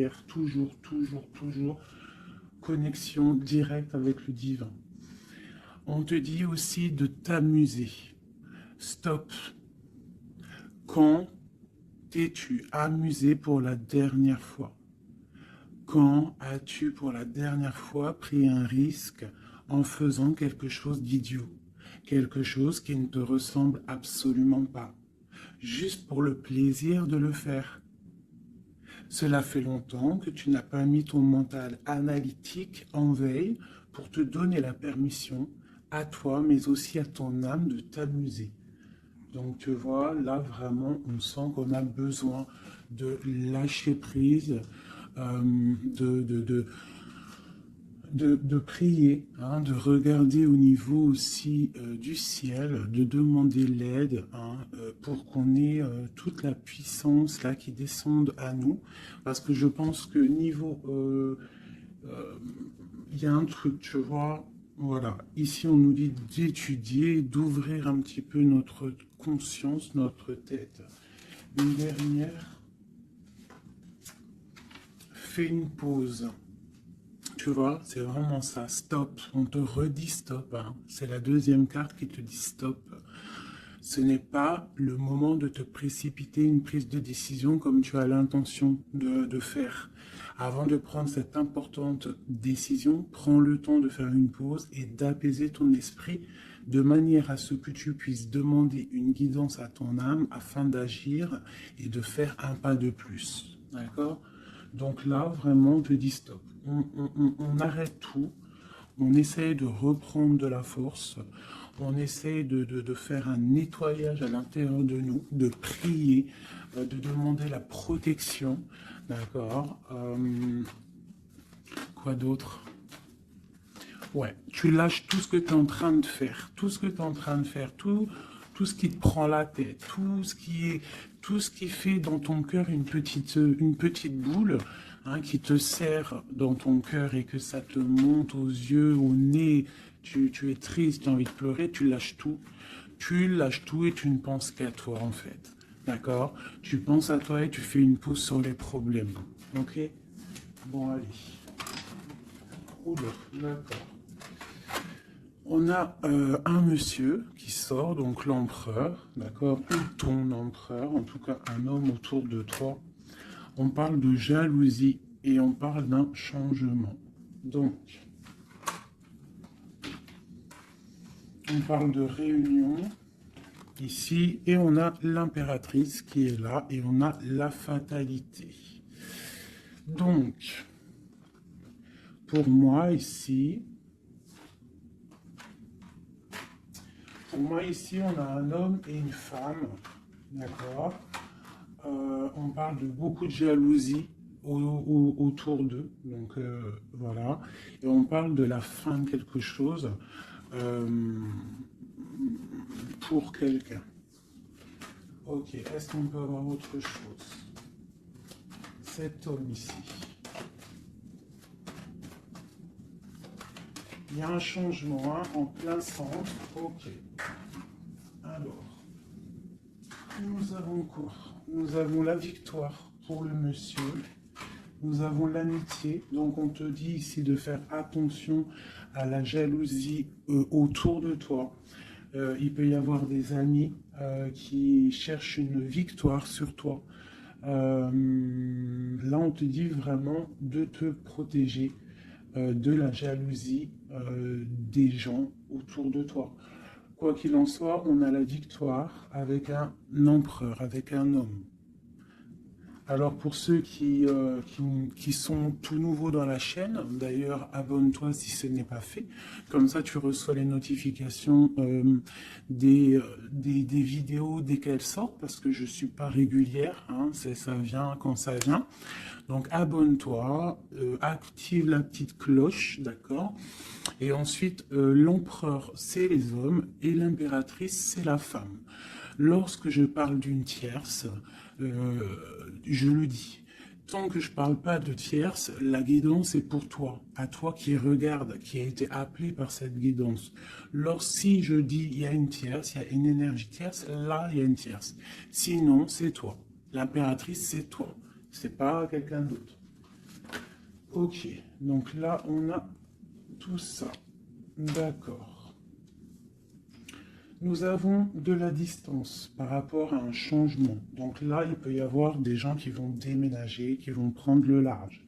prière, toujours, toujours, toujours, connexion directe avec le divin. On te dit aussi de t'amuser. Stop. Quand t'es-tu amusé pour la dernière fois? Quand as-tu pour la dernière fois pris un risque en faisant quelque chose d'idiot? Quelque chose qui ne te ressemble absolument pas, juste pour le plaisir de le faire. Cela fait longtemps que tu n'as pas mis ton mental analytique en veille pour te donner la permission à toi, mais aussi à ton âme de t'amuser. Donc tu vois, là vraiment, on sent qu'on a besoin de lâcher prise, de prier, hein, de regarder au niveau aussi du ciel, de demander l'aide, hein, pour qu'on ait toute la puissance là qui descende à nous. Parce que je pense que niveau, il y a un truc, tu vois, voilà. Ici, on nous dit d'étudier, d'ouvrir un petit peu notre conscience, notre tête. Une dernière, fais une pause. Tu vois, c'est vraiment ça, stop. On te redit stop, hein. C'est la deuxième carte qui te dit stop. Ce n'est pas le moment de te précipiter une prise de décision comme tu as l'intention de faire. Avant de prendre cette importante décision, prends le temps de faire une pause et d'apaiser ton esprit de manière à ce que tu puisses demander une guidance à ton âme afin d'agir et de faire un pas de plus. D'accord? Donc là, vraiment, on te dit stop. On arrête tout, on essaye de reprendre de la force, on essaye de faire un nettoyage à l'intérieur de nous, de prier, de demander la protection, d'accord. Quoi d'autre? Ouais, tu lâches tout ce que tu es en train de faire, tout ce que tu es en train de faire, tout ce qui te prend la tête, tout ce qui fait dans ton cœur une petite boule, hein, qui te serre dans ton cœur et que ça te monte aux yeux, au nez, tu es triste, tu as envie de pleurer, tu lâches tout et tu ne penses qu'à toi en fait, d'accord? Tu penses à toi et tu fais une pause sur les problèmes, ok? Bon allez, oula, d'accord. On a un monsieur qui sort, donc l'empereur, d'accord, ou ton empereur, en tout cas un homme autour de toi. On parle de jalousie et on parle d'un changement. Donc, on parle de réunion ici et on a l'impératrice qui est là et on a la fatalité. Donc, pour moi ici, on a un homme et une femme, d'accord. On parle de beaucoup de jalousie autour d'eux, donc voilà. Et on parle de la fin de quelque chose pour quelqu'un. Ok, est-ce qu'on peut avoir autre chose? Cet homme ici. Il y a un changement, hein, en plein centre. Ok. Alors, nous avons quoi? Nous avons la victoire pour le monsieur. Nous avons l'amitié. Donc, on te dit ici de faire attention à la jalousie autour de toi. Il peut y avoir des amis qui cherchent une victoire sur toi. Là, on te dit vraiment de te protéger de la jalousie des gens autour de toi. Quoi qu'il en soit, on a la victoire avec un empereur, avec un homme. Alors pour ceux qui sont tout nouveaux dans la chaîne, d'ailleurs abonne-toi si ce n'est pas fait, comme ça tu reçois les notifications des vidéos dès qu'elles sortent, parce que je ne suis pas régulière, hein, ça vient quand ça vient. Donc abonne-toi, active la petite cloche, d'accord? Et ensuite, l'empereur c'est les hommes et l'impératrice c'est la femme. Lorsque je parle d'une tierce, je le dis, tant que je ne parle pas de tierce, la guidance est pour toi, à toi qui regarde, qui a été appelé par cette guidance. Si je dis il y a une tierce, il y a une énergie tierce, là il y a une tierce. Sinon, c'est toi. L'impératrice, c'est toi. C'est pas quelqu'un d'autre. Ok, donc là, on a tout ça. D'accord. Nous avons de la distance par rapport à un changement. Donc là, il peut y avoir des gens qui vont déménager, qui vont prendre le large.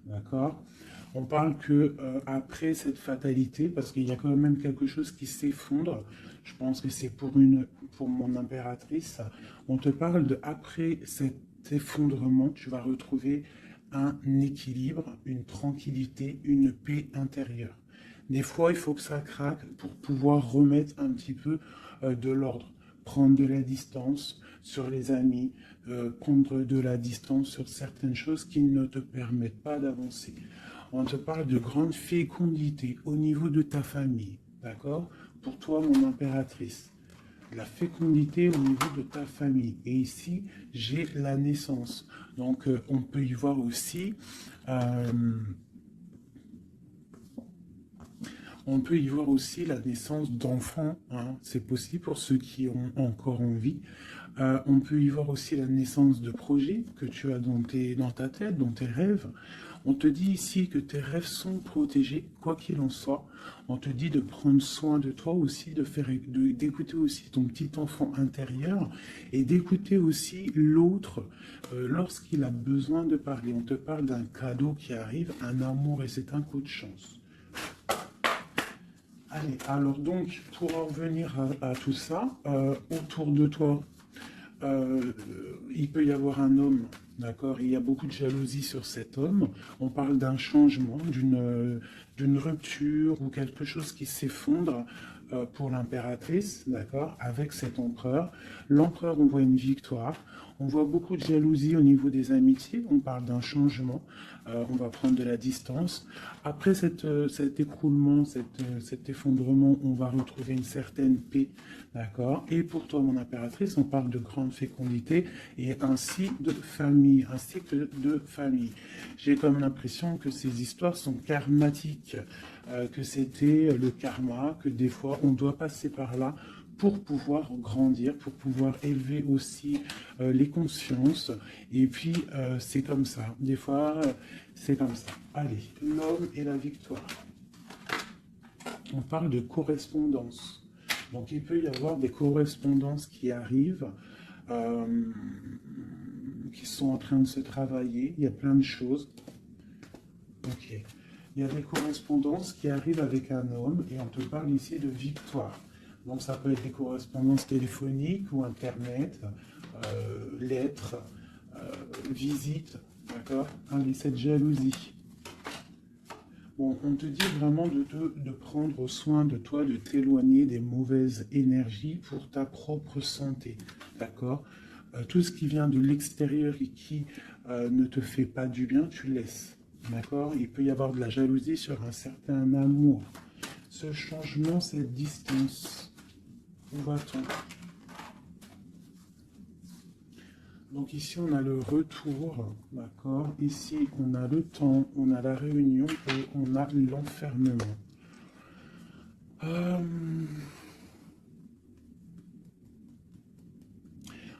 D'accord? On parle que après cette fatalité, parce qu'il y a quand même quelque chose qui s'effondre, je pense que c'est pour mon impératrice, on te parle de après cet effondrement, tu vas retrouver un équilibre, une tranquillité, une paix intérieure. Des fois, il faut que ça craque pour pouvoir remettre un petit peu de l'ordre, prendre de la distance sur les amis, prendre de la distance sur certaines choses qui ne te permettent pas d'avancer. On te parle de grande fécondité au niveau de ta famille, d'accord? Pour toi, mon impératrice. La fécondité au niveau de ta famille. Et ici, j'ai la naissance. Donc, on peut y voir aussi... on peut y voir aussi la naissance d'enfants, hein. C'est possible pour ceux qui ont encore envie. On peut y voir aussi la naissance de projets que tu as dans ta tête, dans tes rêves. On te dit ici que tes rêves sont protégés, quoi qu'il en soit. On te dit de prendre soin de toi aussi, d'écouter aussi ton petit enfant intérieur et d'écouter aussi l'autre lorsqu'il a besoin de parler. On te parle d'un cadeau qui arrive, un amour et c'est un coup de chance. Allez, alors donc, pour en revenir à tout ça, autour de toi, il peut y avoir un homme, d'accord? Il y a beaucoup de jalousie sur cet homme. On parle d'un changement, d'une rupture ou quelque chose qui s'effondre pour l'impératrice, d'accord? Avec cet empereur. L'empereur, on voit une victoire. On voit beaucoup de jalousie au niveau des amitiés. On parle d'un changement. On va prendre de la distance. Après cet écroulement, cet effondrement, on va retrouver une certaine paix, d'accord? Et pour toi, mon impératrice, on parle de grande fécondité et ainsi de famille, un cycle de famille. J'ai comme l'impression que ces histoires sont karmatiques, que c'était le karma, que des fois on doit passer par là pour pouvoir grandir, pour pouvoir élever aussi les consciences. Et puis, c'est comme ça. Des fois, c'est comme ça. Allez, l'homme et la victoire. On parle de correspondance. Donc, il peut y avoir des correspondances qui arrivent, qui sont en train de se travailler. Il y a plein de choses. Ok. Il y a des correspondances qui arrivent avec un homme et on te parle ici de victoire. Donc ça peut être des correspondances téléphoniques ou internet, lettres, visites, d'accord? Allez, cette jalousie. Bon, on te dit vraiment de prendre soin de toi, de t'éloigner des mauvaises énergies pour ta propre santé, d'accord? Tout ce qui vient de l'extérieur et qui ne te fait pas du bien, tu laisses, d'accord? Il peut y avoir de la jalousie sur un certain amour. Ce changement, cette distance. Où va-t-on? Donc ici, on a le retour, d'accord? Ici, on a le temps, on a la réunion et on a l'enfermement.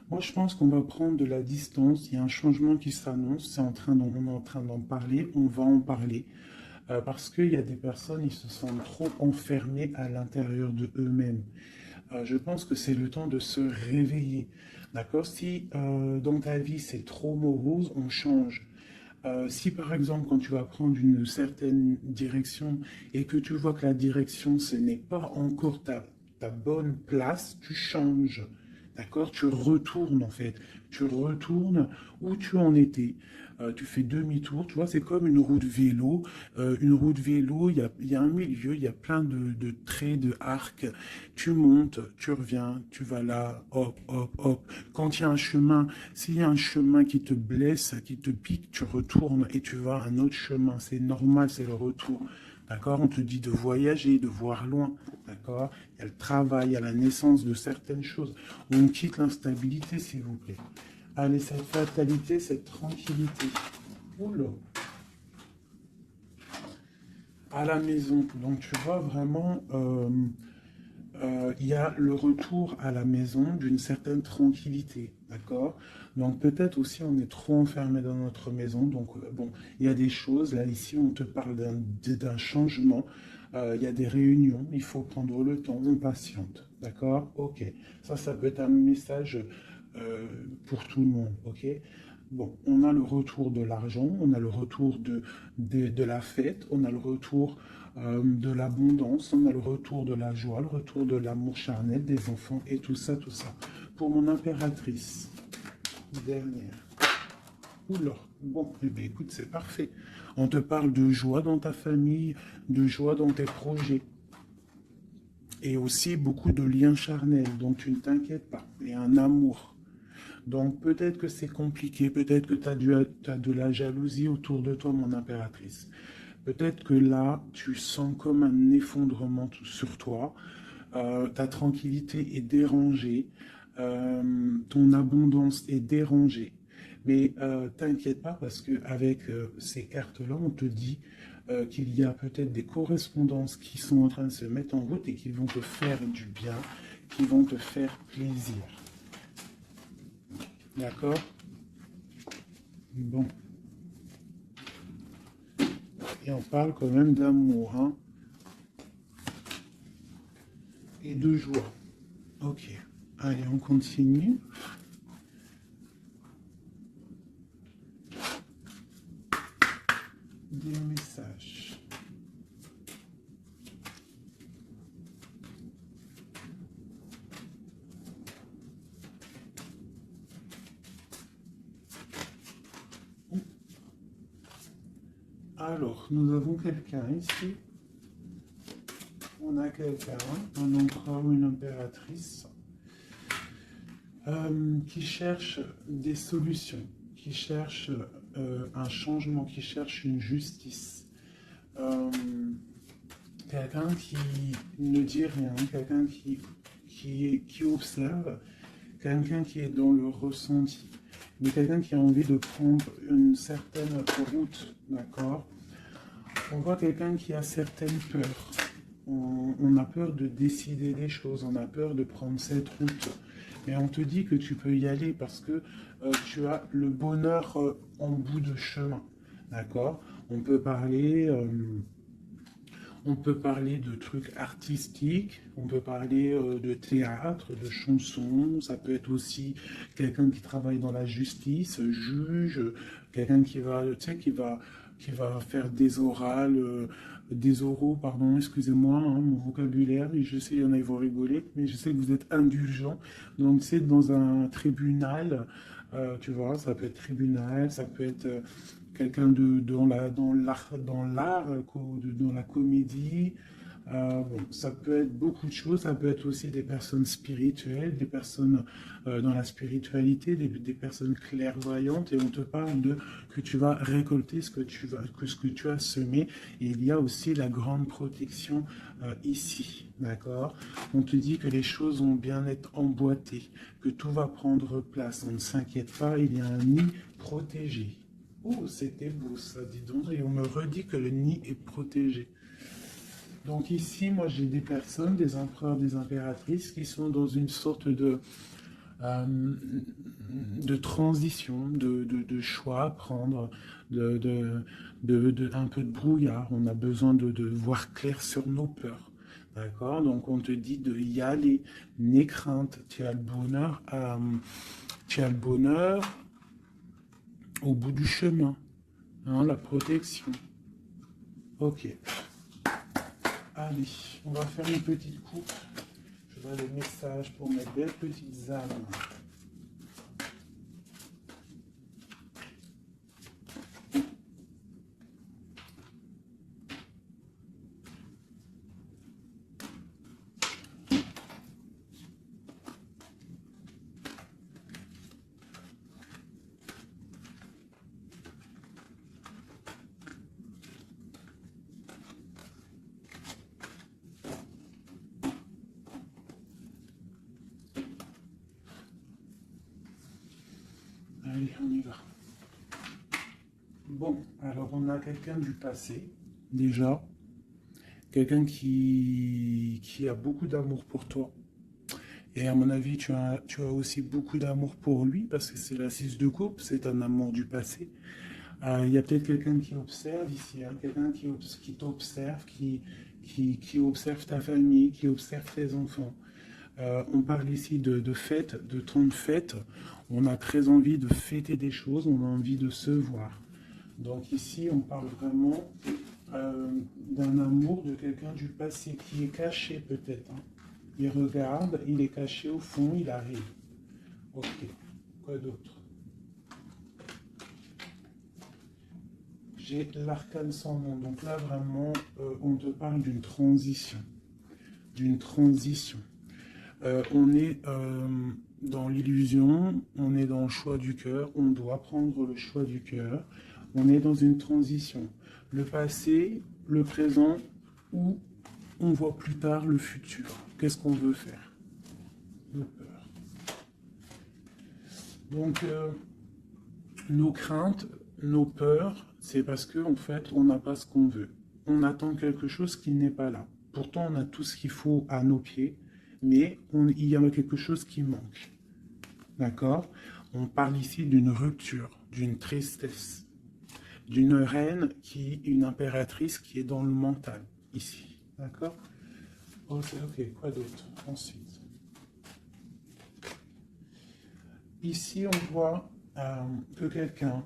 Moi, je pense qu'on va prendre de la distance. Il y a un changement qui s'annonce. On est en train d'en parler. On va en parler. Parce qu'il y a des personnes, ils se sentent trop enfermés à l'intérieur de eux-mêmes. Je pense que c'est le temps de se réveiller. D'accord? Si dans ta vie c'est trop morose, on change. Si par exemple, quand tu vas prendre une certaine direction et que tu vois que la direction, ce n'est pas encore ta bonne place, tu changes. D'accord? Tu retournes en fait. Tu retournes où tu en étais. Tu fais demi-tour. Tu vois, c'est comme une roue de vélo. Une roue de vélo, il y a un milieu, il y a plein de traits, de arcs. Tu montes, tu reviens, tu vas là, hop, hop, hop. Quand il y a un chemin, s'il y a un chemin qui te blesse, qui te pique, tu retournes et tu vas à un autre chemin. C'est normal, c'est le retour. D'accord? On te dit de voyager, de voir loin. D'accord? Il y a le travail, il y a la naissance de certaines choses. On quitte l'instabilité, s'il vous plaît. Allez, cette fatalité, cette tranquillité. Oula. À la maison. Donc, tu vois vraiment, il y a le retour à la maison d'une certaine tranquillité. D'accord? Donc peut-être aussi on est trop enfermé dans notre maison. Donc bon, il y a des choses, là ici on te parle d'un changement. Il y a des réunions, il faut prendre le temps, on patiente. D'accord? Ok. Ça peut être un message pour tout le monde. Ok? Bon, on a le retour de l'argent, on a le retour de la fête, on a le retour de l'abondance, on a le retour de la joie, le retour de l'amour charnel des enfants et tout ça, tout ça. Pour mon impératrice, dernière. Oula, bon, eh bien, écoute, c'est parfait. On te parle de joie dans ta famille, de joie dans tes projets. Et aussi beaucoup de liens charnels, donc tu ne t'inquiètes pas. Et un amour. Donc peut-être que c'est compliqué, peut-être que tu as de la jalousie autour de toi, mon impératrice. Peut-être que là, tu sens comme un effondrement sur toi. Ta tranquillité est dérangée. Ton abondance est dérangée. Mais t'inquiète pas parce qu'avec ces cartes-là, on te dit qu'il y a peut-être des correspondances qui sont en train de se mettre en route et qui vont te faire du bien, qui vont te faire plaisir. D'accord? Bon. Et on parle quand même d'amour, hein? Et de joie. Ok. Allez, on continue. Des messages. Alors, nous avons quelqu'un ici. On a quelqu'un, un empereur ou une impératrice, qui cherche des solutions, qui cherche un changement, qui cherche une justice. Quelqu'un qui ne dit rien, quelqu'un qui observe, quelqu'un qui est dans le ressenti, mais quelqu'un qui a envie de prendre une certaine route, d'accord? On voit quelqu'un qui a certaines peurs. On a peur de décider des choses, on a peur de prendre cette route. Mais on te dit que tu peux y aller parce que tu as le bonheur en bout de chemin. D'accord? On peut parler de trucs artistiques, on peut parler de théâtre, de chansons, ça peut être aussi quelqu'un qui travaille dans la justice, juge, quelqu'un qui va, tu sais, qui va faire des orales, des oraux, pardon, excusez-moi, hein, mon vocabulaire, et je sais, il y en a, ils vont rigoler, mais je sais que vous êtes indulgents. Donc, c'est dans un tribunal, tu vois, ça peut être tribunal, ça peut être quelqu'un dans l'art, dans la comédie. Bon, ça peut être beaucoup de choses, ça peut être aussi des personnes spirituelles, des personnes dans la spiritualité, des personnes clairvoyantes, et on te parle de que tu vas récolter ce que tu as semé, et il y a aussi la grande protection ici, d'accord? On te dit que les choses vont bien être emboîtées, que tout va prendre place, on ne s'inquiète pas, il y a un nid protégé. Oh, c'était beau ça, dis donc, et on me redit que le nid est protégé. Donc ici, moi j'ai des personnes, des empereurs, des impératrices qui sont dans une sorte euh, de transition, de choix à prendre, un peu de brouillard. On a besoin de voir clair sur nos peurs. D'accord? Donc on te dit de y aller, n'aie crainte, tu as le bonheur au bout du chemin, hein, la protection. Ok. Allez, on va faire une petite coupe. Je vois les messages pour mes belles petites âmes. Allez, on y va. Bon, alors on a quelqu'un du passé, déjà. Quelqu'un qui a beaucoup d'amour pour toi Et à mon avis, tu as aussi beaucoup d'amour pour lui, parce que c'est la 6 de coupe, c'est un amour du passé. Il y a peut-être quelqu'un qui observe ici, hein, quelqu'un qui t'observe, qui observe ta famille, qui observe tes enfants. On parle ici de fêtes, de temps de fête. On a très envie de fêter des choses, on a envie de se voir. Donc ici, on parle vraiment d'un amour de quelqu'un du passé qui est caché peut-être. Hein. Il regarde, il est caché au fond, il arrive. Ok, quoi d'autre? J'ai l'arcane sans nom. Donc là, vraiment, on te parle d'une transition. D'une transition. On est dans l'illusion, on est dans le choix du cœur, on doit prendre le choix du cœur. On est dans une transition. Le passé, le présent, ou on voit plus tard le futur. Qu'est-ce qu'on veut faire? De peur. Donc, nos craintes, nos peurs, c'est parce qu'en fait, on n'a pas ce qu'on veut. On attend quelque chose qui n'est pas là. Pourtant, on a tout ce qu'il faut à nos pieds, mais il y a quelque chose qui manque. D'accord? On parle ici d'une rupture, d'une tristesse, d'une reine une impératrice qui est dans le mental, ici. D'accord? Ok, quoi d'autre? Ensuite. Ici, on voit que quelqu'un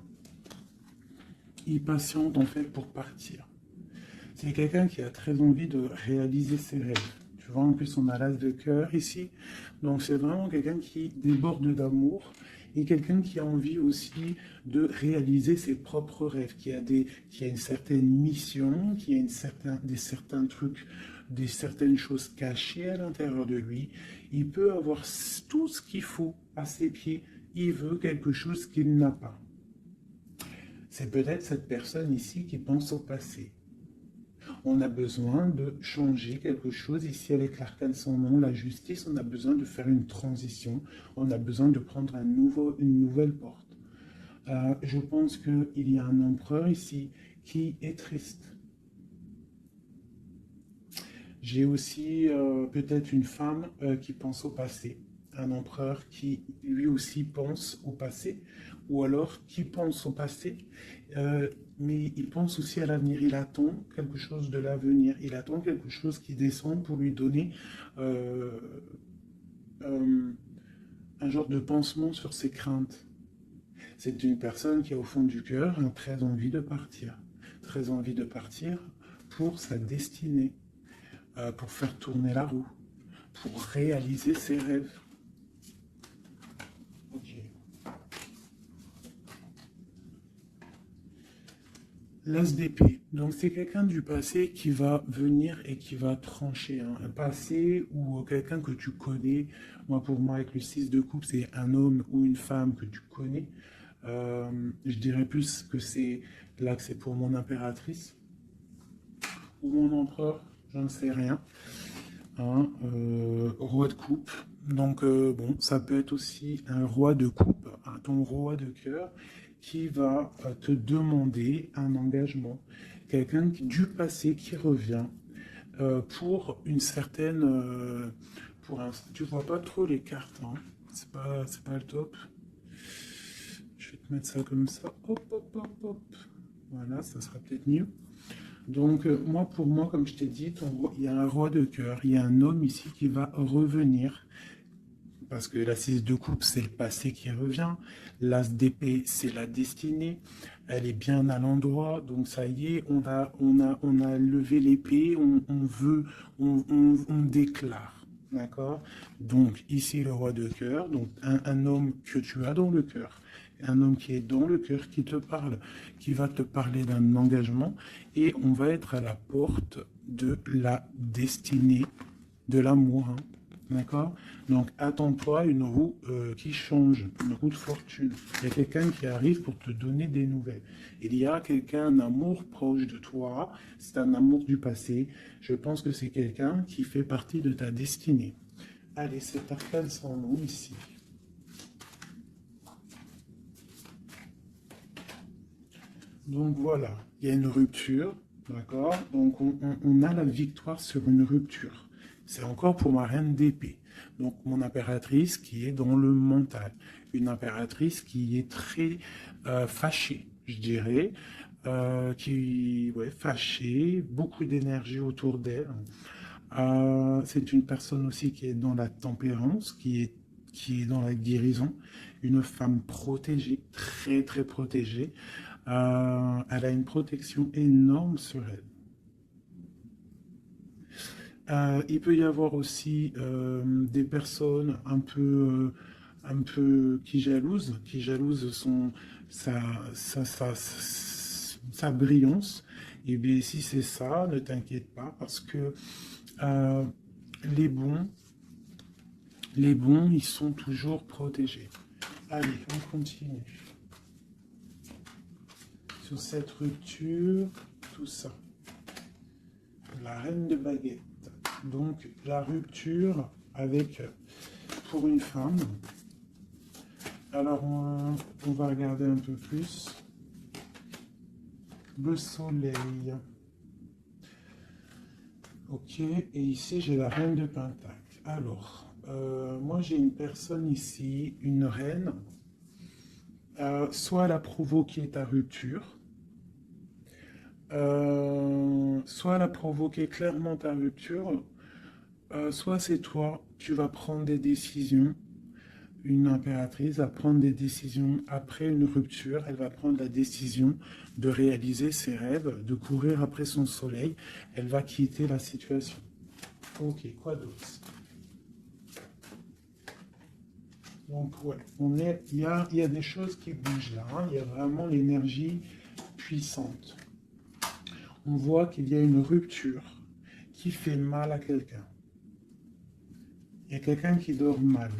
il patiente en fait pour partir. C'est quelqu'un qui a très envie de réaliser ses rêves. Tu vois, en plus on a l'as de cœur ici. Donc c'est vraiment quelqu'un qui déborde d'amour et quelqu'un qui a envie aussi de réaliser ses propres rêves, qui a une certaine mission, qui a certains trucs, certaines choses cachées à l'intérieur de lui. Il peut avoir tout ce qu'il faut à ses pieds. Il veut quelque chose qu'il n'a pas. C'est peut-être cette personne ici qui pense au passé. On a besoin de changer quelque chose. Ici, avec l'arcane sans nom, la justice, on a besoin de faire une transition. On a besoin de prendre une nouvelle porte. Je pense qu'il y a un empereur ici qui est triste. J'ai aussi peut-être une femme qui pense au passé. Un empereur qui lui aussi pense au passé, ou alors qui pense au passé, mais il pense aussi à l'avenir. Il attend quelque chose de l'avenir, il attend quelque chose qui descend pour lui donner un genre de pansement sur ses craintes. C'est une personne qui a au fond du cœur très envie de partir pour sa destinée, pour faire tourner la roue, pour réaliser ses rêves. Ok. L'as d'épée. Donc c'est quelqu'un du passé qui va venir et qui va trancher. Hein. Un passé ou quelqu'un que tu connais. Pour moi, avec le 6 de coupe, c'est un homme ou une femme que tu connais. Je dirais plus que c'est pour mon impératrice ou mon empereur, j'en sais rien. Hein, roi de coupe. Donc bon, ça peut être aussi un roi de coupe, ton roi de cœur, qui va te demander un engagement. Quelqu'un du passé qui revient pour une certaine... tu vois pas trop les cartes, hein. C'est pas le top. Je vais te mettre ça comme ça. Hop, hop, hop, hop. Voilà, ça sera peut-être mieux. Donc, pour moi, comme je t'ai dit, il y a un roi de cœur, il y a un homme ici qui va revenir. Parce que la 6 de coupe, c'est le passé qui revient. L'as d'épée, c'est la destinée. Elle est bien à l'endroit. Donc, ça y est, on a levé l'épée, on déclare. D'accord? Donc, ici, le roi de cœur, donc un homme que tu as dans le cœur. Un homme qui est dans le cœur, qui te parle, qui va te parler d'un engagement. Et on va être à la porte de la destinée, de l'amour. Hein. D'accord? Donc, attends-toi une roue qui change, une roue de fortune. Il y a quelqu'un qui arrive pour te donner des nouvelles. Il y a un amour proche de toi. C'est un amour du passé. Je pense que c'est quelqu'un qui fait partie de ta destinée. Allez, cet arcane sans nom ici. Donc voilà, il y a une rupture, d'accord? Donc on a la victoire sur une rupture. C'est encore pour ma reine d'épée. Donc mon impératrice qui est dans le mental. Une impératrice qui est très fâchée, je dirais. Fâchée, beaucoup d'énergie autour d'elle. C'est une personne aussi qui est dans la tempérance, qui est dans la guérison. Une femme protégée, très très protégée. Elle a une protection énorme sur elle. Il peut y avoir aussi des personnes un peu qui jalousent sa, sa, sa, sa brillance. Et bien si c'est ça, ne t'inquiète pas parce que euh, les bons, ils sont toujours protégés. Allez, on continue. Sur cette rupture, tout ça. La reine de baguette. Donc la rupture avec, pour une femme. Alors on va regarder un peu plus. Le soleil. Ok, et ici j'ai la reine de pentacle. Alors, moi j'ai une personne ici, une reine. Soit elle a provoqué ta rupture, soit elle a provoqué clairement ta rupture, soit c'est toi, tu vas prendre des décisions. Une impératrice va prendre des décisions après une rupture. Elle va prendre la décision de réaliser ses rêves, de courir après son soleil. Elle va quitter la situation. Ok, quoi d'autre? Donc, ouais, il y a des choses qui bougent là. Hein. Il y a vraiment l'énergie puissante. On voit qu'il y a une rupture qui fait mal à quelqu'un. Il y a quelqu'un qui dort mal.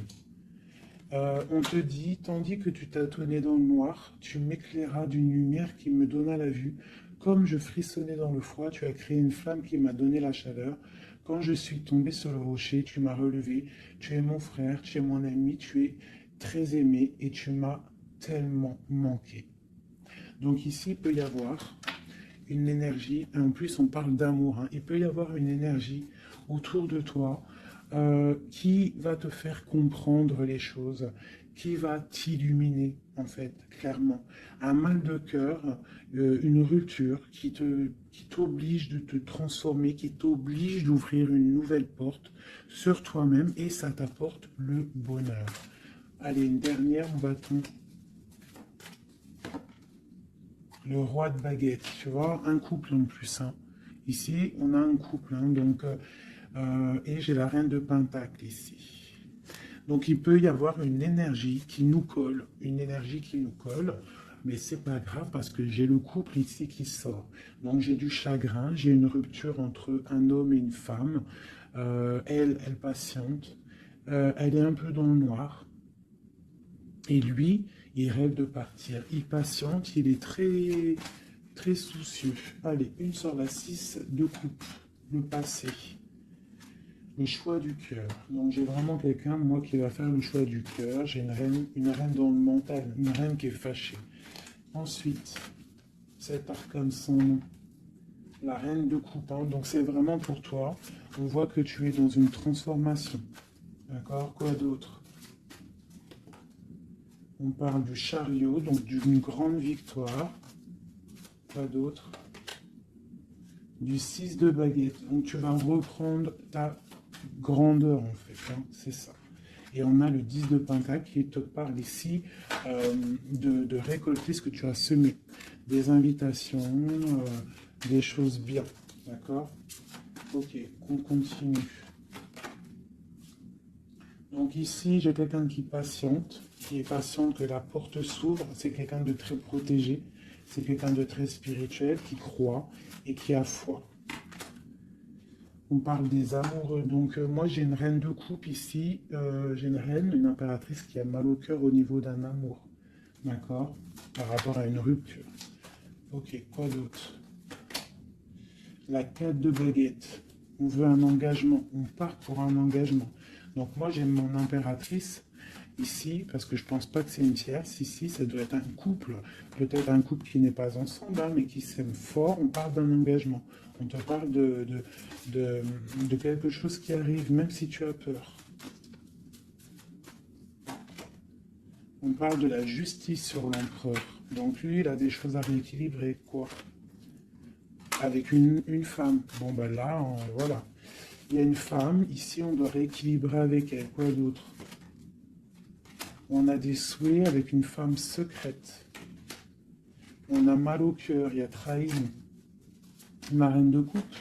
On te dit, tandis que tu tâtonnais dans le noir, tu m'éclairas d'une lumière qui me donna la vue. Comme je frissonnais dans le froid, tu as créé une flamme qui m'a donné la chaleur. Quand je suis tombé sur le rocher, tu m'as relevé. Tu es mon frère, tu es mon ami, tu es très aimé et tu m'as tellement manqué. Donc ici, il peut y avoir une énergie, et en plus on parle d'amour, hein. Il peut y avoir une énergie autour de toi qui va te faire comprendre les choses, qui va t'illuminer, en fait, clairement. Un mal de cœur, une rupture qui t'oblige de te transformer, qui t'oblige d'ouvrir une nouvelle porte sur toi-même et ça t'apporte le bonheur. Allez, une dernière, on va tomber. Le roi de baguette, tu vois, un couple en plus. Hein. Ici, on a un couple, hein, donc, et j'ai la reine de pentacle ici. Donc, il peut y avoir une énergie qui nous colle, mais c'est pas grave parce que j'ai le couple ici qui sort. Donc, j'ai du chagrin, j'ai une rupture entre un homme et une femme. Elle patiente, elle est un peu dans le noir. Et lui, il rêve de partir. Il patiente, il est très, très soucieux. Allez, une sur la 6 de coupe. Le passé. Le choix du cœur. Donc j'ai vraiment quelqu'un, moi, qui va faire le choix du cœur. J'ai une reine dans le mental, une reine qui est fâchée. Ensuite, cet arcane son nom. La reine de coupe. Hein. Donc c'est vraiment pour toi. On voit que tu es dans une transformation. D'accord? Quoi d'autre? On parle du chariot, donc d'une grande victoire. Pas d'autre. Du 6 de baguette. Donc tu vas reprendre ta grandeur en fait. Hein, c'est ça. Et on a le 10 de pentacle qui te parle ici de récolter ce que tu as semé. Des invitations, des choses bien. D'accord? Ok, on continue. Donc ici, j'ai quelqu'un qui patiente, que la porte s'ouvre. C'est quelqu'un de très protégé, c'est quelqu'un de très spirituel, qui croit et qui a foi. On parle des amoureux. Donc moi, j'ai une reine de coupe ici. J'ai une impératrice qui a mal au cœur au niveau d'un amour. D'accord? Par rapport à une rupture. Ok, quoi d'autre? La 4 de baguette. On veut un engagement. On part pour un engagement. Donc moi, j'ai mon impératrice ici, parce que je pense pas que c'est une tierce, ici, ça doit être un couple, peut-être un couple qui n'est pas ensemble, hein, mais qui s'aime fort, on parle d'un engagement, on te parle de quelque chose qui arrive, même si tu as peur. On parle de la justice sur l'empereur, donc lui, il a des choses à rééquilibrer, quoi. Avec une femme, bon ben là, voilà. Il y a une femme, ici on doit rééquilibrer avec elle, quoi d'autre? On a des souhaits avec une femme secrète. On a mal au cœur, il y a trahison. Ma reine de coupe.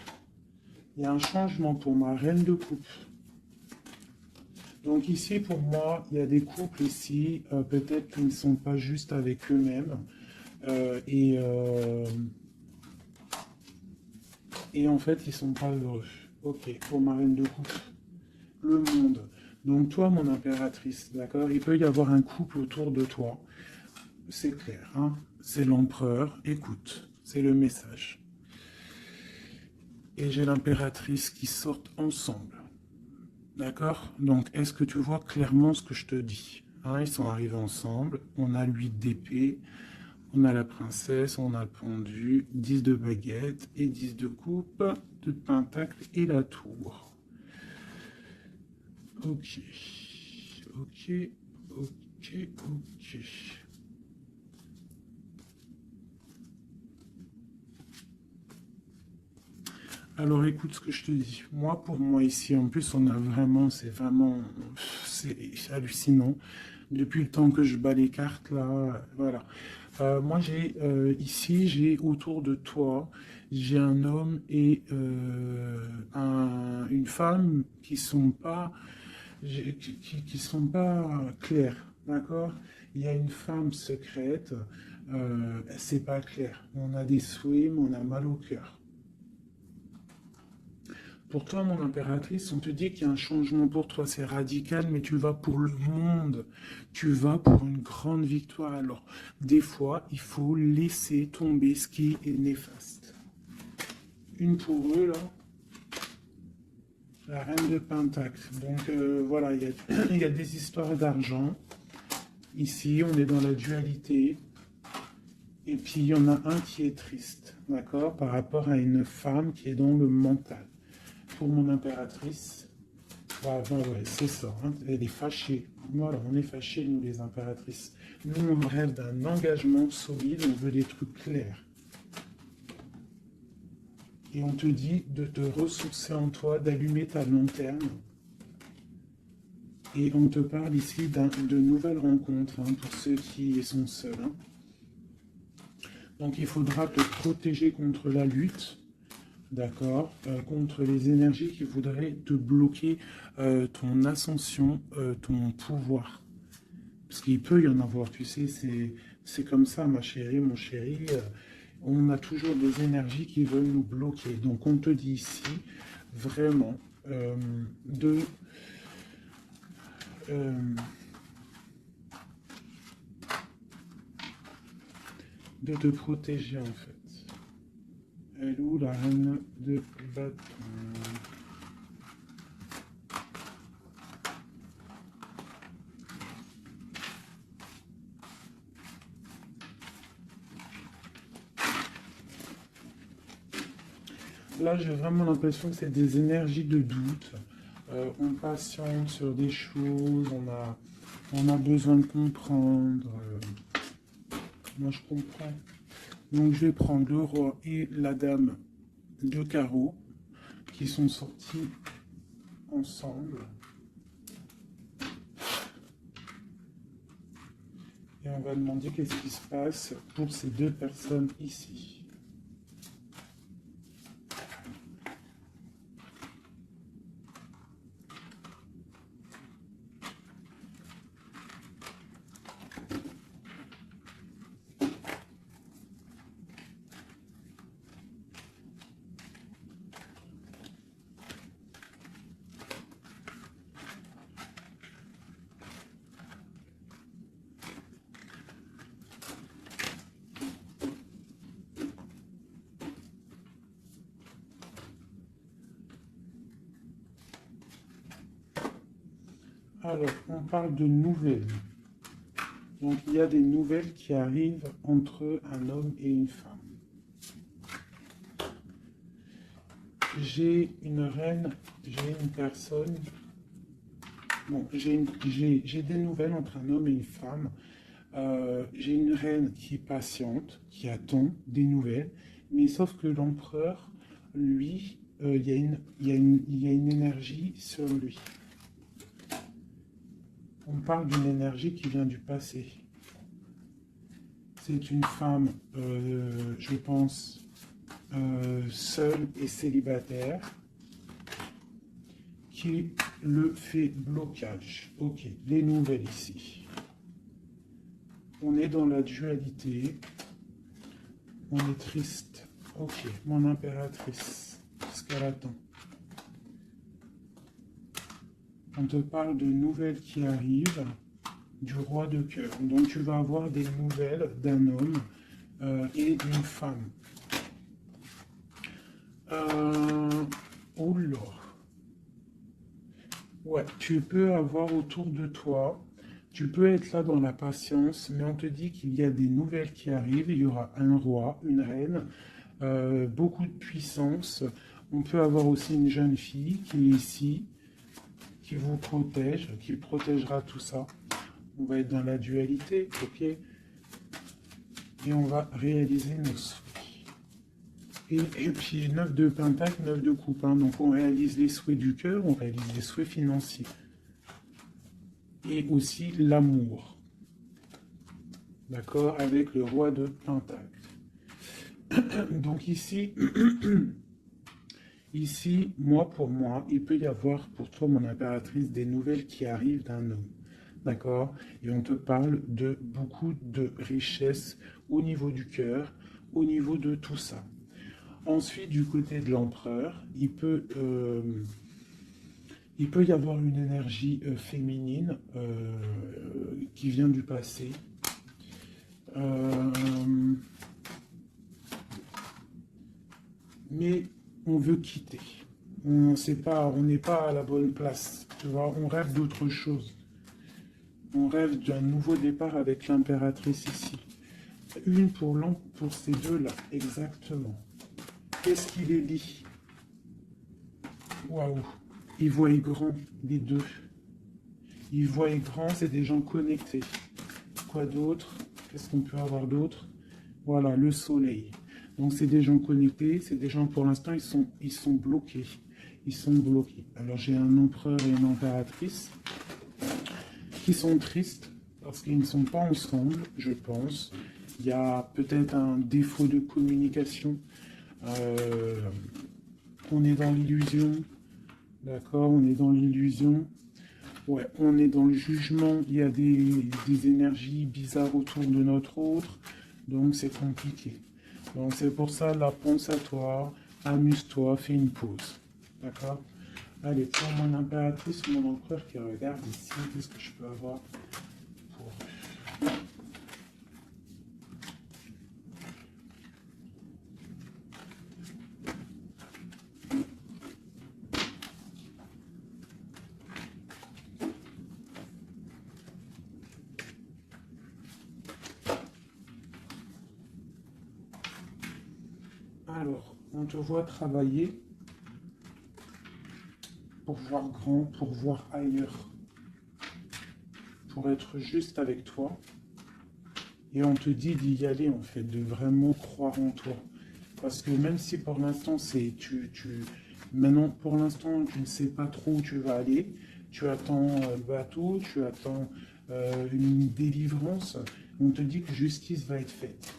Il y a un changement pour ma reine de coupe. Donc ici, pour moi, il y a des couples ici, peut-être qu'ils ne sont pas juste avec eux-mêmes. Et en fait, ils ne sont pas heureux. Ok, pour ma reine de coupe. Le monde. Donc toi, mon impératrice, d'accord? Il peut y avoir un couple autour de toi. C'est clair, hein? C'est l'empereur. Écoute, c'est le message. Et j'ai l'impératrice qui sortent ensemble. D'accord? Donc, est-ce que tu vois clairement ce que je te dis? Hein, ils sont arrivés ensemble. On a 8 d'épée. On a la princesse, on a le pendu, 10 de baguette et 10 de coupe, de pentacle et la tour. Ok, ok, ok, ok. Alors écoute ce que je te dis. Moi, pour moi ici, en plus, on a vraiment, c'est hallucinant. Depuis le temps que je bats les cartes là, voilà. Moi, j'ai autour de toi, j'ai un homme et une femme qui sont pas clairs, d'accord? Il y a une femme secrète, c'est pas clair. On a des souhaits, mais on a mal au cœur. Pour toi, mon impératrice, on te dit qu'il y a un changement pour toi, c'est radical, mais tu vas pour le monde, tu vas pour une grande victoire. Alors, des fois, il faut laisser tomber ce qui est néfaste. Une pour eux, là, la reine de Pentacle. Donc, voilà, il y a des histoires d'argent. Ici, on est dans la dualité. Et puis, il y en a un qui est triste, d'accord, par rapport à une femme qui est dans le mental. Pour mon impératrice, ouais, c'est ça, hein, elle est fâchée. Voilà, on est fâchés, nous les impératrices. Nous, on rêve d'un engagement solide, on veut des trucs clairs. Et on te dit de te ressourcer en toi, d'allumer ta lanterne. Et on te parle ici de nouvelles rencontres, hein, pour ceux qui sont seuls. Hein. Donc il faudra te protéger contre la lutte. D'accord, contre les énergies qui voudraient te bloquer ton ascension, ton pouvoir. Parce qu'il peut y en avoir, tu sais, c'est comme ça, ma chérie, mon chéri. On a toujours des énergies qui veulent nous bloquer. Donc on te dit ici, vraiment, de te protéger, en fait. Elle est où la reine de bâton? Là, j'ai vraiment l'impression que c'est des énergies de doute. On patiente sur des choses, on a besoin de comprendre. Moi, je comprends. Donc, je vais prendre le roi et la dame de carreau qui sont sortis ensemble. Et on va demander qu'est-ce qui se passe pour ces deux personnes ici. Alors, on parle de nouvelles. Donc, il y a des nouvelles qui arrivent entre un homme et une femme. J'ai une reine, j'ai une personne. Bon, j'ai des nouvelles entre un homme et une femme. J'ai une reine qui est patiente, qui attend des nouvelles. Mais sauf que l'empereur, lui, il y a une énergie sur lui. On parle d'une énergie qui vient du passé. C'est une femme, je pense, seule et célibataire, qui le fait blocage. Ok, les nouvelles ici. On est dans la dualité. On est triste. Ok, mon impératrice, ce qu'elle attend. On te parle de nouvelles qui arrivent du roi de cœur. Donc tu vas avoir des nouvelles d'un homme et d'une femme. Oula. Ouais, tu peux avoir autour de toi, tu peux être là dans la patience, mais on te dit qu'il y a des nouvelles qui arrivent. Il y aura un roi, une reine, beaucoup de puissance. On peut avoir aussi une jeune fille qui est ici, qui vous protège, qui protégera tout ça. On va être dans la dualité, ok? Et on va réaliser nos souhaits. Et puis 9 de pentacle, 9 de coupe. Hein. Donc on réalise les souhaits du cœur, on réalise les souhaits financiers. Et aussi l'amour. D'accord? Avec le roi de pentacle. Donc ici, ici, pour moi, il peut y avoir pour toi, mon impératrice, des nouvelles qui arrivent d'un homme. D'accord? Et on te parle de beaucoup de richesses au niveau du cœur, au niveau de tout ça. Ensuite, du côté de l'empereur, il peut y avoir une énergie féminine qui vient du passé. Mais on veut quitter. On n'est pas à la bonne place. Tu vois, on rêve d'autre chose. On rêve d'un nouveau départ avec l'impératrice ici. Une pour ces deux-là, exactement. Qu'est-ce qu'il est dit? Waouh! Ils voient grand, les deux. Ils voient grand, c'est des gens connectés. Quoi d'autre? Qu'est-ce qu'on peut avoir d'autre? Voilà, le soleil. Donc c'est des gens connectés, c'est des gens pour l'instant, ils sont bloqués. Ils sont bloqués. Alors j'ai un empereur et une impératrice qui sont tristes parce qu'ils ne sont pas ensemble, je pense. Il y a peut-être un défaut de communication. On est dans l'illusion. D'accord, on est dans l'illusion. Ouais, on est dans le jugement. Il y a des énergies bizarres autour de notre autre. Donc c'est compliqué. Donc c'est pour ça, là, pense à toi, amuse-toi, fais une pause. D'accord? Allez, pour mon impératrice, mon empereur qui regarde ici, qu'est-ce que je peux avoir pour eux? Alors, on te voit travailler pour voir grand, pour voir ailleurs, pour être juste avec toi. Et on te dit d'y aller, en fait, de vraiment croire en toi. Parce que même si pour l'instant, maintenant, pour l'instant, tu ne sais pas trop où tu vas aller, tu attends le bateau, tu attends une délivrance, on te dit que justice va être faite.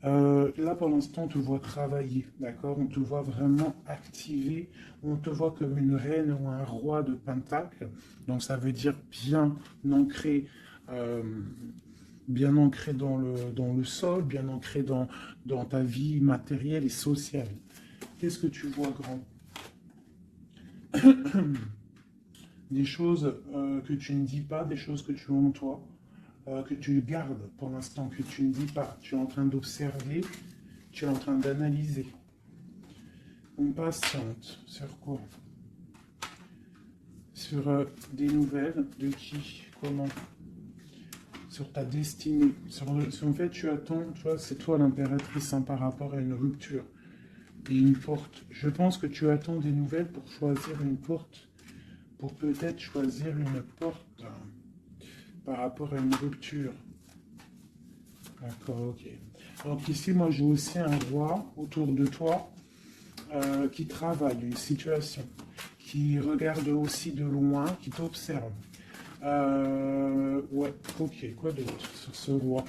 Là, pour l'instant, on te voit travailler, d'accord? On te voit vraiment activer, on te voit comme une reine ou un roi de pentacle. Donc, ça veut dire ancré, bien ancré dans le sol, bien ancré dans ta vie matérielle et sociale. Qu'est-ce que tu vois, grand? Des choses que tu ne dis pas, des choses que tu as en toi. Que tu gardes pour l'instant, que tu ne dis pas. Tu es en train d'observer, tu es en train d'analyser. On patiente sur quoi? sur des nouvelles de qui, comment, sur ta destinée. En fait, tu attends, tu vois, c'est toi l'impératrice hein, par rapport à une rupture et une porte. Je pense que tu attends des nouvelles pour choisir une porte, pour peut-être choisir une porte par rapport à une rupture. D'accord, ok. Donc ici, moi, j'ai aussi un roi autour de toi qui travaille une situation, qui regarde aussi de loin, qui t'observe. Ouais, ok, quoi d'autre sur ce roi?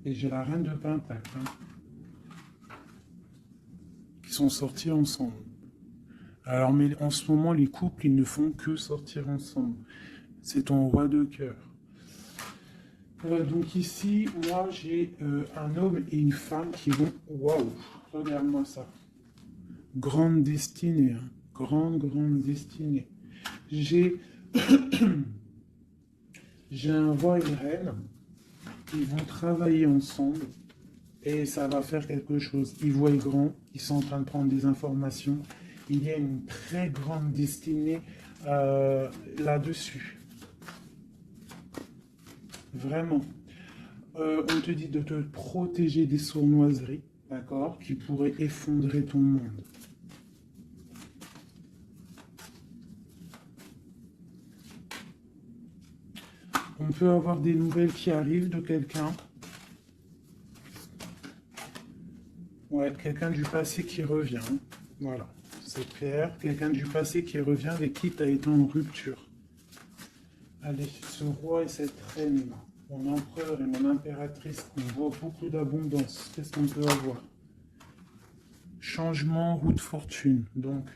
Et j'ai la reine de Pentacle, hein, qui sont sortis ensemble. Alors, mais en ce moment, les couples, ils ne font que sortir ensemble. C'est ton roi de cœur. Donc ici, moi, j'ai un homme et une femme qui vont... Waouh, regarde-moi ça. Grande destinée, hein. Grande destinée. J'ai un roi et une reine. Ils vont travailler ensemble et ça va faire quelque chose. Ils voient grand, ils sont en train de prendre des informations. Il y a une très grande destinée là-dessus. Vraiment. On te dit de te protéger des sournoiseries, d'accord, qui pourraient effondrer ton monde. On peut avoir des nouvelles qui arrivent de quelqu'un. Ouais, quelqu'un du passé qui revient. Voilà, c'est clair. Quelqu'un du passé qui revient avec qui tu as été en rupture. Allez, ce roi et cette reine, mon empereur et mon impératrice, on voit beaucoup d'abondance. Qu'est-ce qu'on peut avoir? Changement, roue de fortune. Donc,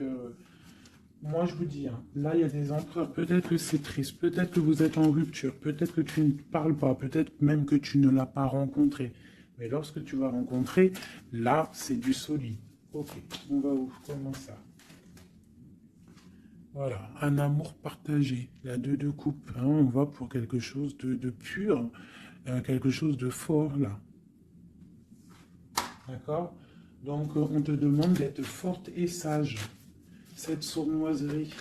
moi je vous dis, hein, là il y a des empereurs, peut-être que c'est triste, peut-être que vous êtes en rupture, peut-être que tu ne parles pas, peut-être même que tu ne l'as pas rencontré. Mais lorsque tu vas rencontrer, là c'est du solide. Ok, on va où? Comment ça? Voilà, un amour partagé, la deux coupes, hein, on va pour quelque chose de pur, quelque chose de fort là. D'accord? Donc on te demande d'être forte et sage. Cette sournoiserie,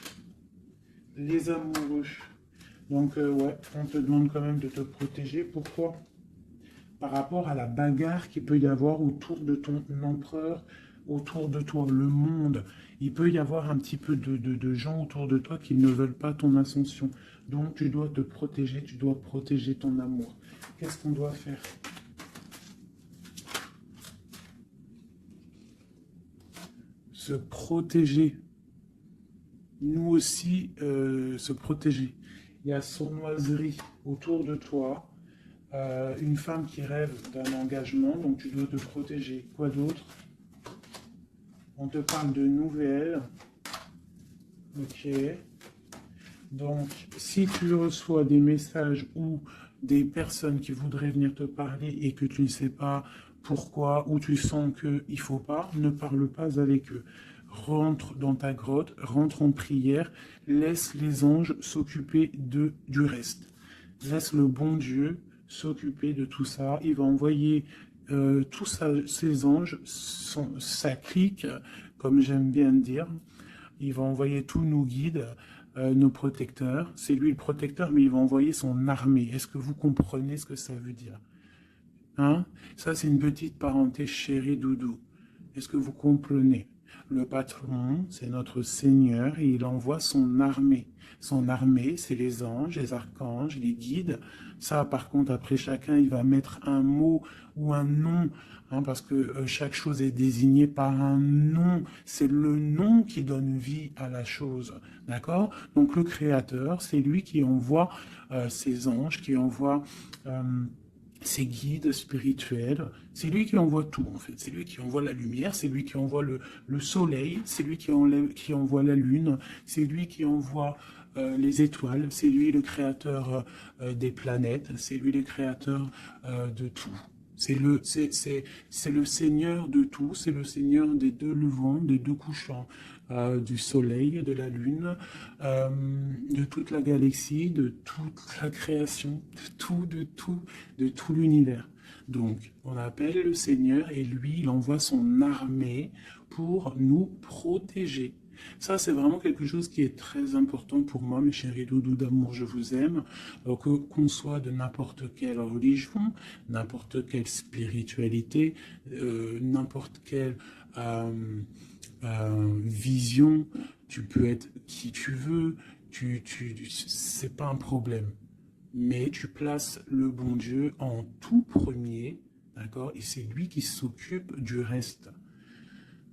les amoureux. Donc ouais, on te demande quand même de te protéger. Pourquoi? Par rapport à la bagarre qu'il peut y avoir autour de ton empereur, autour de toi, le monde. Il peut y avoir un petit peu de gens autour de toi qui ne veulent pas ton ascension. Donc tu dois te protéger, tu dois protéger ton amour. Qu'est-ce qu'on doit faire? Se protéger. Nous aussi, se protéger. Il y a sournoiserie autour de toi. Une femme qui rêve d'un engagement, donc tu dois te protéger. Quoi d'autre? On te parle de nouvelles. Ok. Donc, si tu reçois des messages ou des personnes qui voudraient venir te parler et que tu ne sais pas pourquoi, ou tu sens qu'il ne faut pas, ne parle pas avec eux. Rentre dans ta grotte, rentre en prière, laisse les anges s'occuper du reste. Laisse le bon Dieu s'occuper de tout ça. Il va envoyer tous ses anges, sa clique, comme j'aime bien dire. Il va envoyer tous nos guides, nos protecteurs. C'est lui le protecteur, mais il va envoyer son armée. Est-ce que vous comprenez ce que ça veut dire? Hein? Ça, c'est une petite parenthèse chérie doudou. Est-ce que vous comprenez? Le patron, c'est notre Seigneur, et il envoie son armée. Son armée, c'est les anges, les archanges, les guides. Ça, par contre, après, chacun, il va mettre un mot ou un nom, hein, parce que chaque chose est désignée par un nom. C'est le nom qui donne vie à la chose. D'accord? Donc, le Créateur, c'est lui qui envoie ses anges, qui envoie... ses guides spirituels, c'est lui qui envoie tout en fait, c'est lui qui envoie la lumière, c'est lui qui envoie le soleil, c'est lui qui envoie la lune, c'est lui qui envoie les étoiles, c'est lui le créateur des planètes, c'est lui le créateur de tout. C'est le Seigneur de tout, c'est le Seigneur des deux levants, des deux couchants, du soleil, de la lune, de toute la galaxie, de toute la création, de tout l'univers. Donc, on appelle le Seigneur et lui, il envoie son armée pour nous protéger. Ça, c'est vraiment quelque chose qui est très important pour moi, mes chéris doudous d'amour, je vous aime. Qu'on soit de n'importe quelle religion, n'importe quelle spiritualité, n'importe quelle vision, tu peux être qui tu veux, c'est pas un problème. Mais tu places le bon Dieu en tout premier, d'accord? Et c'est lui qui s'occupe du reste.